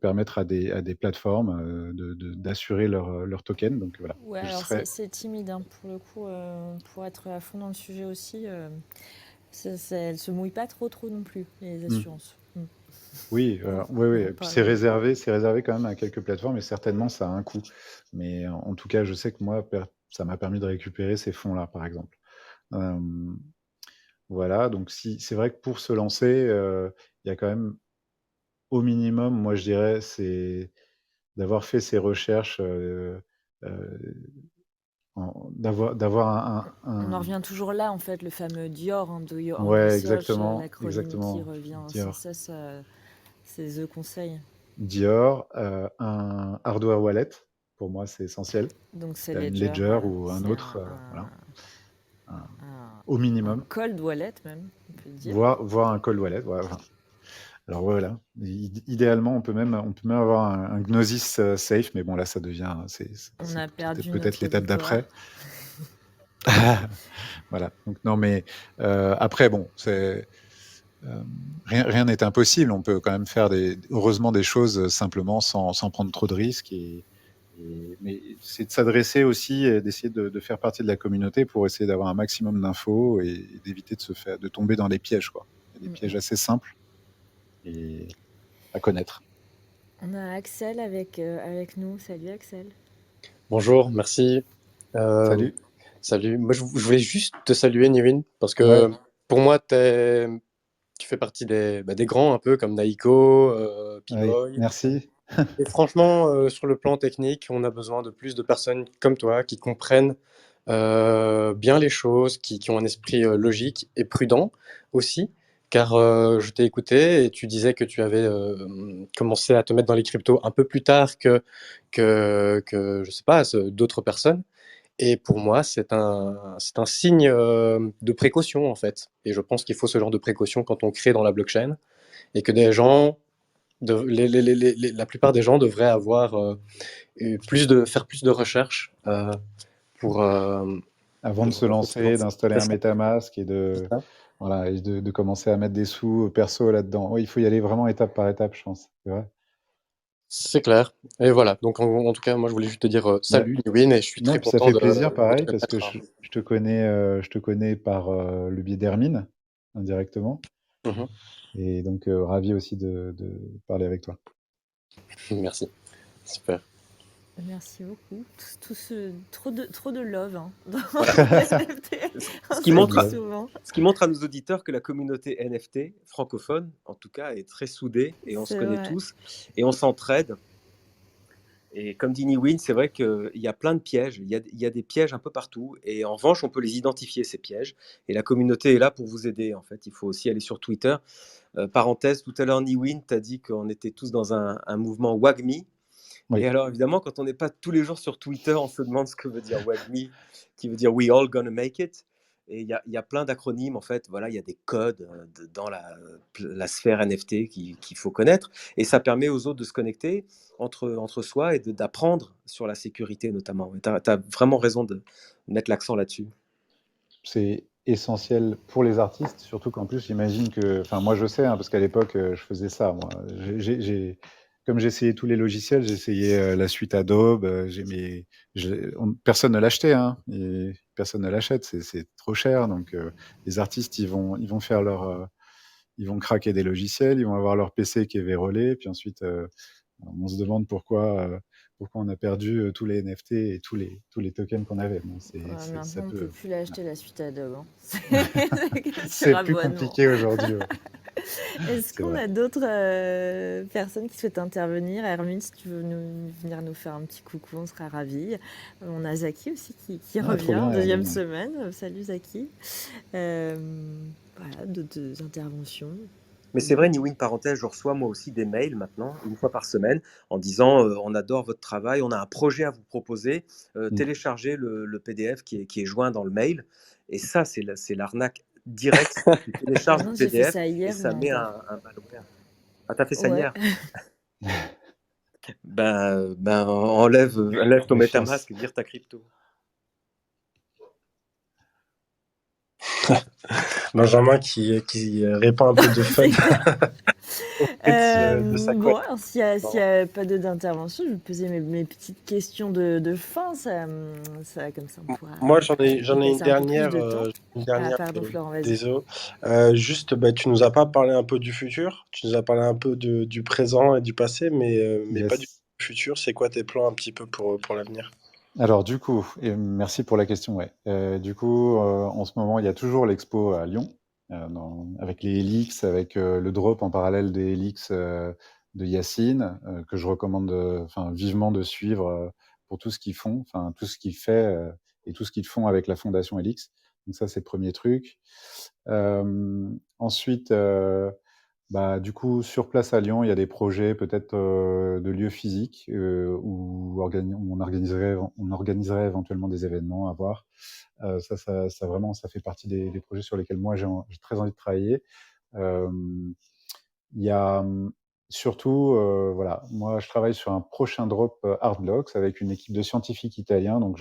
permettre à des plateformes d'assurer leurs tokens. Donc voilà, Ouais, je alors serais. c'est timide hein, pour le coup, pour être à fond dans le sujet aussi. Elles se mouillent pas trop non plus, les Hmm. assurances. Oui, On, oui, oui. on en Et puis parlera. c'est réservé quand même à quelques plateformes et certainement ça a un coût. Mais en tout cas, je sais que moi, ça m'a permis de récupérer ces fonds-là, par exemple. Euh, voilà, donc si c'est vrai que pour se lancer, il y a quand même au minimum, moi je dirais, c'est d'avoir fait ses recherches, heu, d'avoir On en revient toujours là, en fait, le fameux Dior, hein, do your own ouais, research, exactement, l'acronyme qui exactement, revient sans Dior. cesse, c'est The Conseil. Dior, un hardware wallet, pour moi c'est essentiel. Donc c'est Tu as une Ledger, Ledger voilà. ou un C'est autre, voilà, un un- au un minimum, cold wallet même, on peut le dire. voire un cold wallet, voilà. Alors voilà, idéalement, on peut même avoir un Gnosis Safe, mais bon, là, ça devient, On a perdu peut-être notre l'étape auditoire. d'après. Voilà. Donc non, mais après, bon, rien n'est impossible. On peut quand même faire heureusement des choses simplement sans prendre trop de risques. Mais c'est de s'adresser aussi et d'essayer de faire partie de la communauté pour essayer d'avoir un maximum d'infos et d'éviter de tomber dans les pièges, quoi. Il y a des pièges assez simples et à connaître. On a Axel avec nous. Salut Axel. Bonjour, merci. Euh, Salut. Salut. Moi, je voulais juste te saluer, Niwin, parce Ouais, que pour moi, tu fais partie des grands, un peu comme Naiko, ouais, Piboy. merci. Et franchement, sur le plan technique, on a besoin de plus de personnes comme toi qui comprennent bien les choses, qui ont un esprit logique et prudent aussi. Car je t'ai écouté et tu disais que tu avais commencé à te mettre dans les cryptos un peu plus tard que je sais pas, d'autres personnes. Et pour moi, c'est un signe de précaution, en fait. Et je pense qu'il faut ce genre de précaution quand on crée dans la blockchain et que des gens, la plupart des gens devraient avoir faire plus de recherches pour. Avant de se se lancer, lancer. d'installer C'est un ça, MetaMask c'est ça. voilà, et de commencer à mettre des sous perso là-dedans. Oui, il faut y aller vraiment étape par étape, je pense. C'est vrai. C'est clair. Et voilà. Donc, en tout cas, moi, je voulais juste te dire Ouais. salut, Newin, et je suis Non, très puis ça content fait de plaisir, te pareil, parce que connaître. je te connais par le biais d'Hermine, indirectement. Mhm. Et donc, ravi aussi de parler avec toi. Merci. Super. Merci beaucoup. Trop de love hein, dans Voilà. les NFT. Ce On qui se le montre, dit Ouais. souvent. ce qui montre à nos auditeurs que la communauté NFT francophone, en tout cas, est très soudée et on se C'est connaît vrai. tous et on s'entraide. Et comme dit Niwin, c'est vrai qu'il y a plein de pièges. Il y a des pièges un peu partout. Et en revanche, on peut les identifier, ces pièges. Et la communauté est là pour vous aider. En fait, il faut aussi aller sur Twitter. Parenthèse, tout à l'heure, Niwin, tu as dit qu'on était tous dans un mouvement WAGMI. Et Oui, alors, évidemment, quand on n'est pas tous les jours sur Twitter, on se demande ce que veut dire WAGMI, qui veut dire We all gonna make it. Et il y a plein d'acronymes, en fait. Voilà, il y a des codes dans la sphère NFT qu'il faut connaître. Et ça permet aux autres de se connecter entre soi et d'apprendre sur la sécurité, notamment. Tu as vraiment raison de mettre l'accent là-dessus. c'est essentiel pour les artistes, surtout qu'en plus, j'imagine que, enfin, moi je sais, hein, parce qu'à l'époque, je faisais ça, moi. Comme j'essayais tous les logiciels, j'essayais la suite Adobe, personne ne l'achetait, hein, et personne ne l'achète, c'est trop cher, donc les artistes, ils vont faire ils vont craquer des logiciels, ils vont avoir leur PC qui est vérolé, puis ensuite, on se demande pourquoi. pourquoi on a perdu tous les NFT et tous les tokens qu'on avait. Bon, ça Maintenant, on ne peut peut. plus l'acheter la suite Adobe. Hein. C'est Sur plus abonnement. compliqué aujourd'hui. Ouais. Est-ce C'est qu'on vrai. a d'autres personnes qui souhaitent intervenir? Hermine, si tu veux venir nous faire un petit coucou, on sera ravis. On a Zaki aussi qui Ah, trop revient bien, en deuxième Hermine. semaine. Salut Zaki. Voilà, d'autres interventions. Mais c'est vrai, Niwin, parenthèse, je reçois moi aussi des mails maintenant, une fois par semaine, en disant on adore votre travail, on a un projet à vous proposer, téléchargez le PDF qui est joint dans le mail. Et ça, c'est l'arnaque directe. Tu télécharges le Non, j'ai fait PDF ça et hier, ça moi met encore. un malware. Ah, t'as fait ça Ouais. hier? Ben enlève ton Méfiance. MetaMask et vire ta crypto. Benjamin qui répand un peu de fun auprès de sa Bon, collègue. alors s'il n'y a pas d'intervention, je vais poser mes petites questions de fin. Ça, comme ça, on pourra Moi, j'en ai y une passer un peu plus dernière. de temps. Ah, pardon, euh, Florent, vas-y. désolé. Juste, tu nous as pas parlé un peu du futur. Tu nous as parlé un peu du présent et du passé, mais pas du Yes. futur. C'est quoi tes plans un petit peu pour l'avenir? Alors du coup, et merci pour la question. Ouais. Du coup, en ce moment, il y a toujours l'expo à Lyon, avec les Helix, avec le drop en parallèle des Helix de Yacine, que je recommande vivement de suivre pour tout ce qu'ils font, tout ce qu'il fait et tout ce qu'ils font avec la fondation Helix. Donc ça, c'est le premier truc. Ensuite, du coup, sur place à Lyon, il y a des projets peut-être de lieux physiques où on organiserait éventuellement des événements à voir. Ça vraiment, ça fait partie des projets sur lesquels moi j'ai très envie de travailler. Euh, Il y a surtout, voilà, moi je travaille sur un prochain drop Artblocks avec une équipe de scientifiques italiens. Donc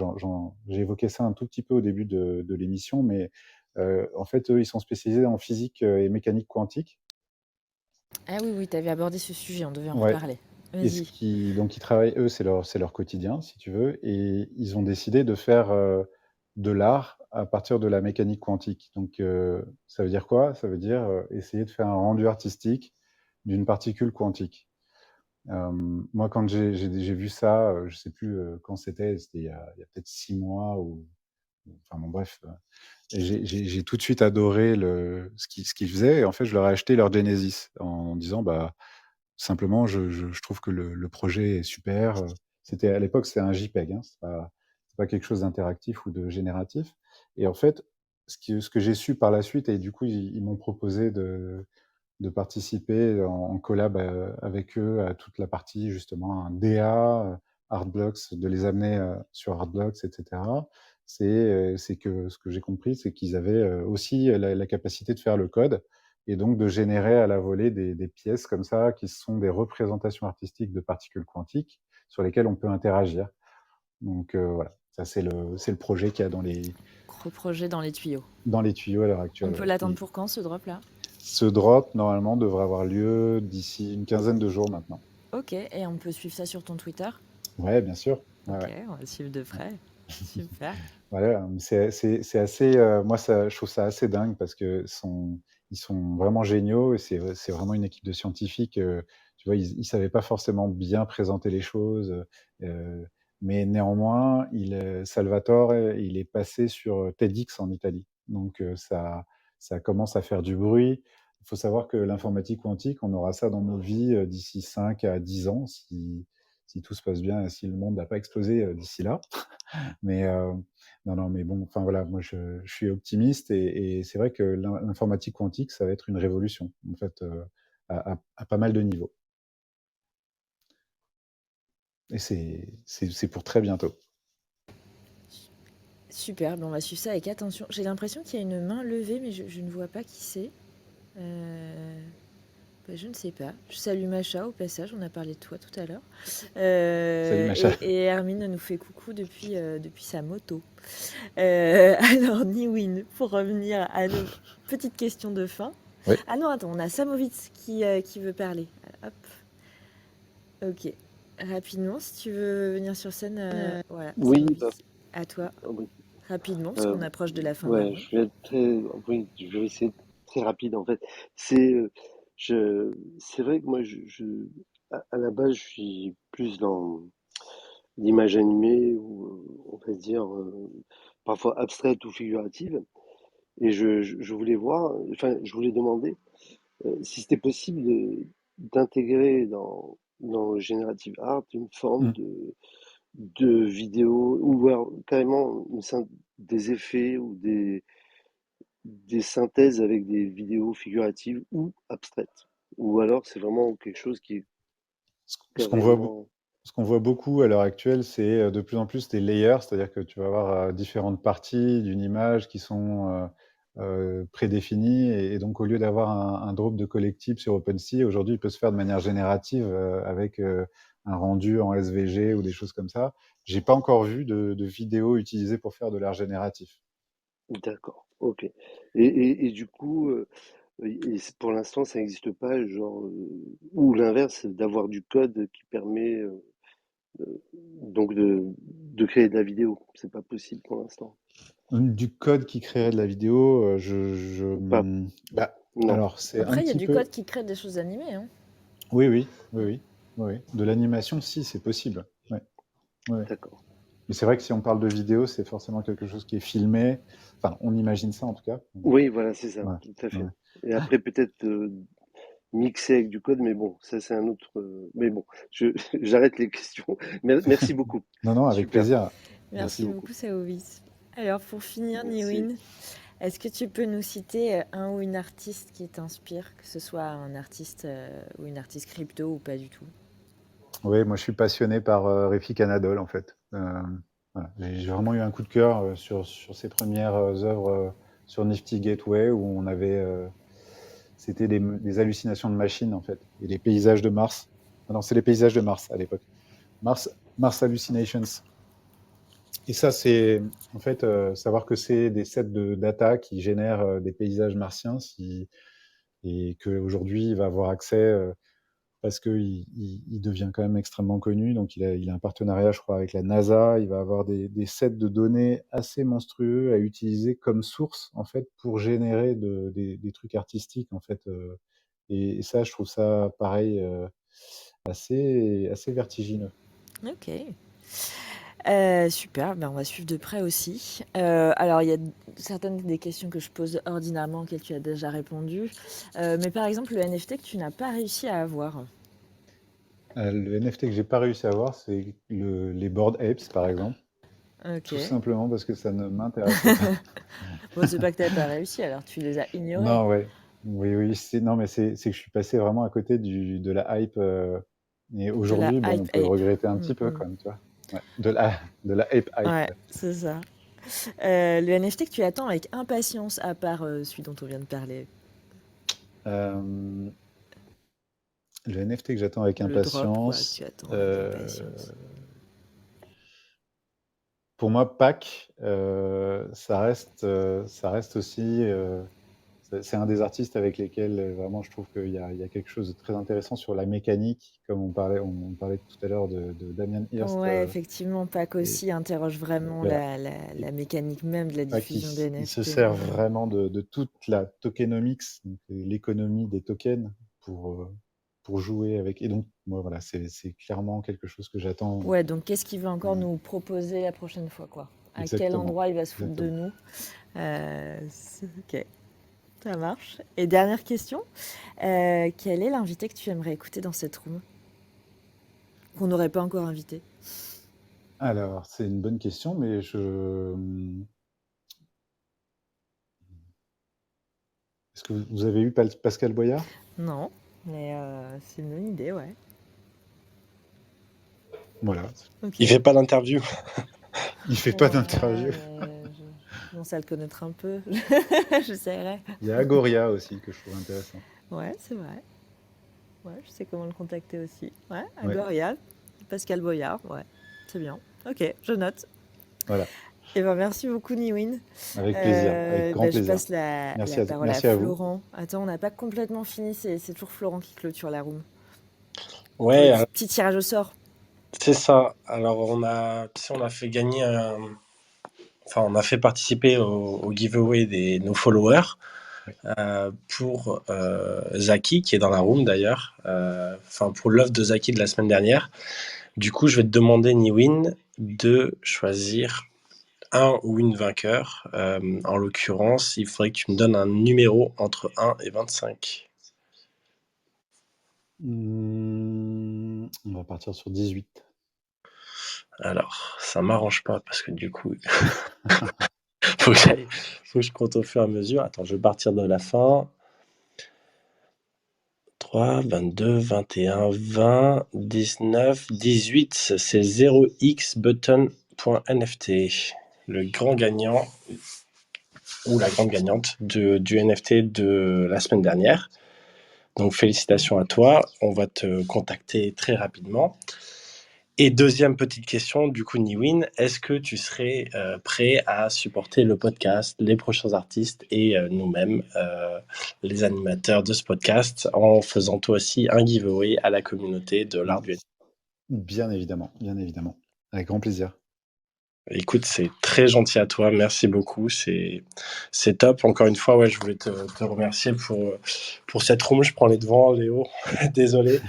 j'ai évoqué ça un tout petit peu au début de l'émission, mais en fait, eux, ils sont spécialisés en physique et mécanique quantique. Ah oui, oui, tu avais abordé ce sujet, on devait en Ouais. reparler. Et Vas-y. donc ils travaillent, eux, c'est leur quotidien, si tu veux, et ils ont décidé de faire de l'art à partir de la mécanique quantique. Donc ça veut dire quoi? Ça veut dire essayer de faire un rendu artistique d'une particule quantique. Moi, quand j'ai vu ça, je sais plus quand c'était il y a peut-être 6 mois enfin bon, bref. Et j'ai tout de suite adoré ce qu'ils faisaient. Et en fait, je leur ai acheté leur Genesis en disant, bah, simplement, je trouve que le projet est super. À l'époque, c'était un JPEG, hein, c'est pas quelque chose d'interactif ou de génératif. Et en fait, ce que j'ai su par la suite, et du coup, ils m'ont proposé de participer en collab avec eux à toute la partie, justement, un DA, Artblocks, de les amener sur Artblocks, etc. C'est que ce que j'ai compris, c'est qu'ils avaient aussi la capacité de faire le code et donc de générer à la volée des pièces comme ça qui sont des représentations artistiques de particules quantiques sur lesquelles on peut interagir. Donc voilà, ça c'est le projet qu'il y a Gros projet dans les tuyaux. dans les tuyaux à l'heure actuelle. On peut Ouais. l'attendre pour quand, ce drop-là? Ce drop, normalement, devrait avoir lieu d'ici une quinzaine de jours maintenant. Ok, et on peut suivre ça sur ton Twitter? Ouais, bien sûr. Ouais, Ok, ouais. on va suivre de près. Super. Voilà, c'est assez, moi, je trouve ça assez dingue parce que ils sont vraiment géniaux et c'est vraiment une équipe de scientifiques. Tu vois, ils savaient pas forcément bien présenter les choses, mais néanmoins, Salvatore, il est passé sur TEDx en Italie. Donc, ça commence à faire du bruit. Il faut savoir que l'informatique quantique, on aura ça dans nos vies d'ici 5 à 10 ans, si tout se passe bien et si le monde n'a pas explosé d'ici là. Mais non, mais bon, enfin voilà, moi je suis optimiste et c'est vrai que l'informatique quantique, ça va être une révolution, en fait, à pas mal de niveaux. Et c'est pour très bientôt. Super, on va suivre ça avec attention. J'ai l'impression qu'il y a une main levée, mais je ne vois pas qui c'est. Je ne sais pas. Je salue Macha au passage, on a parlé de toi tout à l'heure. Salut Macha. Et Hermine nous fait coucou depuis sa moto. Alors, Niwin, pour revenir à nos petites questions de fin. Oui. Ah non, attends, on a Samovitz qui veut parler. Hop. Ok. Rapidement, si tu veux venir sur scène. Voilà. Oui, Samovitz, à toi. oui. Rapidement, parce qu'on approche de la fin de la Ouais, ronde. je vais être oui, je vais essayer d'être très rapide en fait. C'est, c'est vrai que moi, à la base, je suis plus d'images animées ou, on va dire, parfois abstraites ou figuratives. Et je voulais voir, enfin, je voulais demander si c'était possible d'intégrer dans le Generative Art une forme Mm. de vidéo ou alors carrément des effets ou des synthèses avec des vidéos figuratives ou abstraites. Ou alors c'est vraiment quelque chose qui est Ce ce qu'on voit, carrément... ce qu'on voit beaucoup à l'heure actuelle, c'est de plus en plus des layers, c'est-à-dire que tu vas avoir différentes parties d'une image qui sont prédéfinies, et donc au lieu d'avoir un drop de collectible sur OpenSea, aujourd'hui il peut se faire de manière générative avec un rendu en SVG ou des choses comme ça. J'ai pas encore vu de vidéos utilisées pour faire de l'art génératif. D'accord, ok. Et du coup, pour l'instant, ça n'existe pas, genre, ou l'inverse, d'avoir du code qui permet donc de créer de la vidéo. C'est pas possible pour l'instant. Du code qui créerait de la vidéo, Pas, bah, non. alors c'est un Après, il y a petit du peu. code qui crée des choses animées, hein. Oui, oui, oui, oui, oui, oui. De l'animation, si, c'est possible. Ouais, ouais, ouais. D'accord. Mais c'est vrai que si on parle de vidéo, c'est forcément quelque chose qui est filmé. Enfin, on imagine ça en tout cas. Oui, voilà, c'est ça, Ouais, tout à fait. ouais. Et après, peut-être mixer avec du code, mais bon, ça c'est un autre. Mais bon, j'arrête les questions. Merci beaucoup. Non, non, avec Super. plaisir. Merci Merci beaucoup. beaucoup, Saovis. Alors, pour finir, Merci. Niwin, est-ce que tu peux nous citer un ou une artiste qui t'inspire, que ce soit un artiste ou une artiste crypto ou pas du tout? Oui, moi je suis passionné par Refik Anadol en fait. Voilà. J'ai vraiment eu un coup de cœur sur ses premières œuvres sur Nifty Gateway où on avait. C'était des hallucinations de machines en fait. Et les paysages de Mars. Ah non, c'est les paysages de Mars à l'époque. Mars Hallucinations. Et ça, c'est en fait savoir que c'est des sets de data qui génèrent des paysages martiens et qu'aujourd'hui, il va avoir accès parce qu'il devient quand même extrêmement connu. Donc, il a un partenariat, je crois, avec la NASA. Il va avoir des sets de données assez monstrueux à utiliser comme source, en fait, pour générer des trucs artistiques, en fait. Et ça, je trouve ça, pareil, assez vertigineux. Ok. Super, ben on va suivre de près aussi. Alors, il y a certaines des questions que je pose ordinairement auxquelles tu as déjà répondu. Mais par exemple, le NFT que tu n'as pas réussi à avoir. Le NFT que j'ai pas réussi à avoir, c'est les Bored Apes, par exemple. Ok. Tout simplement parce que ça ne m'intéressait pas. Bon, c'est pas que tu n'as pas réussi, alors tu les as ignorés. Non, ouais. Oui, oui, non, mais c'est que je suis passé vraiment à côté de la hype. Et De la aujourd'hui, bon, on hype peut le ape. regretter un Mm, petit peu mm. quand même, tu vois. Ouais, de la ape hype, Ouais, ouais. c'est ça. Le NFT que tu attends avec impatience, à part celui dont on vient de parler, Euh, le NFT que j'attends avec le drop, quoi, que impatience. tu attends avec impatience. Pour moi, Pac, ça reste aussi. C'est un des artistes avec lesquels vraiment je trouve qu'il y a quelque chose de très intéressant sur la mécanique, comme on parlait tout à l'heure de Damien Hirst. Ouais, effectivement, Pac Et aussi interroge vraiment voilà. la mécanique même de la Pac, diffusion des il se NFT. sert vraiment de toute la tokenomics, donc l'économie des tokens, pour jouer avec. Et donc, moi, voilà, c'est clairement quelque chose que j'attends. Ouais, donc qu'est-ce qu'il va encore euh, nous proposer la prochaine fois, quoi? À quel Exactement. endroit il va se foutre de Exactement. nous? Ok, ça marche. Et dernière question, quel est l'invité que tu aimerais écouter dans cette room? Qu'on n'aurait pas encore invité? Alors, c'est une bonne question, mais est-ce que vous avez eu Pascal Boyard? Non, mais c'est une bonne idée, ouais. Voilà. Ok. Il fait pas d'interview. Il fait pas Ouais, d'interview. mais je commence à le connaître un peu. J'essaierai. Il y a Agoria aussi que je trouve intéressant. Ouais, c'est vrai. Ouais, je sais comment le contacter aussi. Ouais, Ouais, Agoria, Pascal Boyard, ouais, c'est bien. Ok, je note. voilà. Et ben merci beaucoup, Niwin. Avec plaisir, avec grand Je plaisir. passe la parole à Merci à vous. Florent. Attends, on n'a pas complètement fini, c'est toujours Florent qui clôture la room. Pour le Ouais, petit tirage au sort. c'est ça. Alors on a fait gagner enfin on a fait participer au giveaway nos followers Oui. pour Zaki qui est dans la room d'ailleurs. Enfin pour l'œuvre de Zaki de la semaine dernière. Du coup, je vais te demander, Niwin, de choisir un ou une vainqueur. En l'occurrence, il faudrait que tu me donnes un numéro entre 1 et 25. On va partir sur 18. Alors, ça m'arrange pas parce que du coup, faut que je compte au fur et à mesure. Attends, je vais partir de la fin. 3, 22, 21, 20, 19, 18. C'est 0xbutton.nft. Le grand gagnant ou la grande gagnante du NFT de la semaine dernière. Donc félicitations à toi, on va te contacter très rapidement. Et deuxième petite question, du coup Niwin, est-ce que tu serais prêt à supporter le podcast, les prochains artistes et nous-mêmes, les animateurs de ce podcast, en faisant toi aussi un giveaway à la communauté de l'art du NFT? Bien évidemment, avec grand plaisir. Écoute, c'est très gentil à toi, merci beaucoup, c'est top. Encore une fois, ouais, je voulais te remercier pour cette room. Je prends les devants, Léo, désolé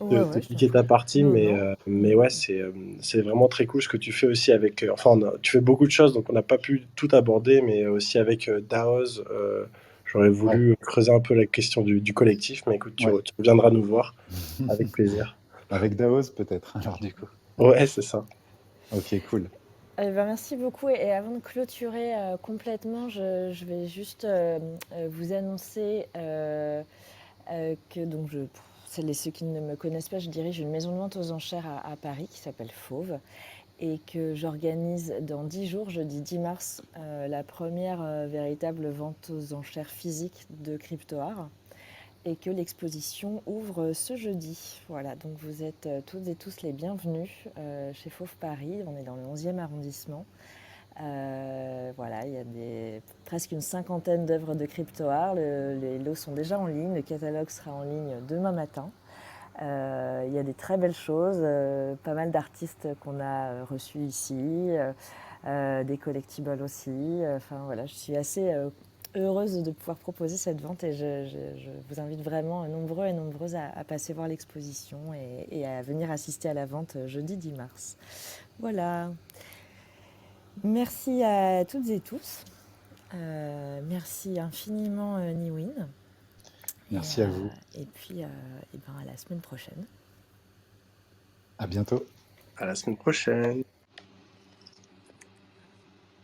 Ouais, de ouais, piquer ta partie, non, mais ouais, c'est vraiment très cool ce que tu fais aussi avec. Enfin, tu fais beaucoup de choses, donc on n'a pas pu tout aborder, mais aussi avec Daoz. J'aurais Ouais, voulu creuser un peu la question du collectif, mais écoute, ouais. tu reviendras nous voir avec plaisir. Avec Daos peut-être, alors du coup. Ouais, c'est ça. Ok, cool. merci beaucoup. Et avant de clôturer complètement, je vais juste vous annoncer que donc pour celles et ceux qui ne me connaissent pas, je dirige une maison de vente aux enchères à Paris qui s'appelle Fauve et que j'organise dans 10 jours, jeudi 10 mars, la première véritable vente aux enchères physique de crypto-art et que l'exposition ouvre ce jeudi. Voilà, donc vous êtes toutes et tous les bienvenus chez Fauve Paris. On est dans le 11e arrondissement. Voilà, il y a presque une cinquantaine d'œuvres de crypto-art. Les lots sont déjà en ligne. Le catalogue sera en ligne demain matin. Il y a des très belles choses, pas mal d'artistes qu'on a reçus ici, des collectibles aussi. Enfin voilà, je suis assez heureuse de pouvoir proposer cette vente et je vous invite vraiment nombreux et nombreuses à passer voir l'exposition et à venir assister à la vente jeudi 10 mars. Voilà. Merci à toutes et tous. Merci infiniment Niwin. Merci à vous. Et puis à la semaine prochaine. À bientôt. À la semaine prochaine.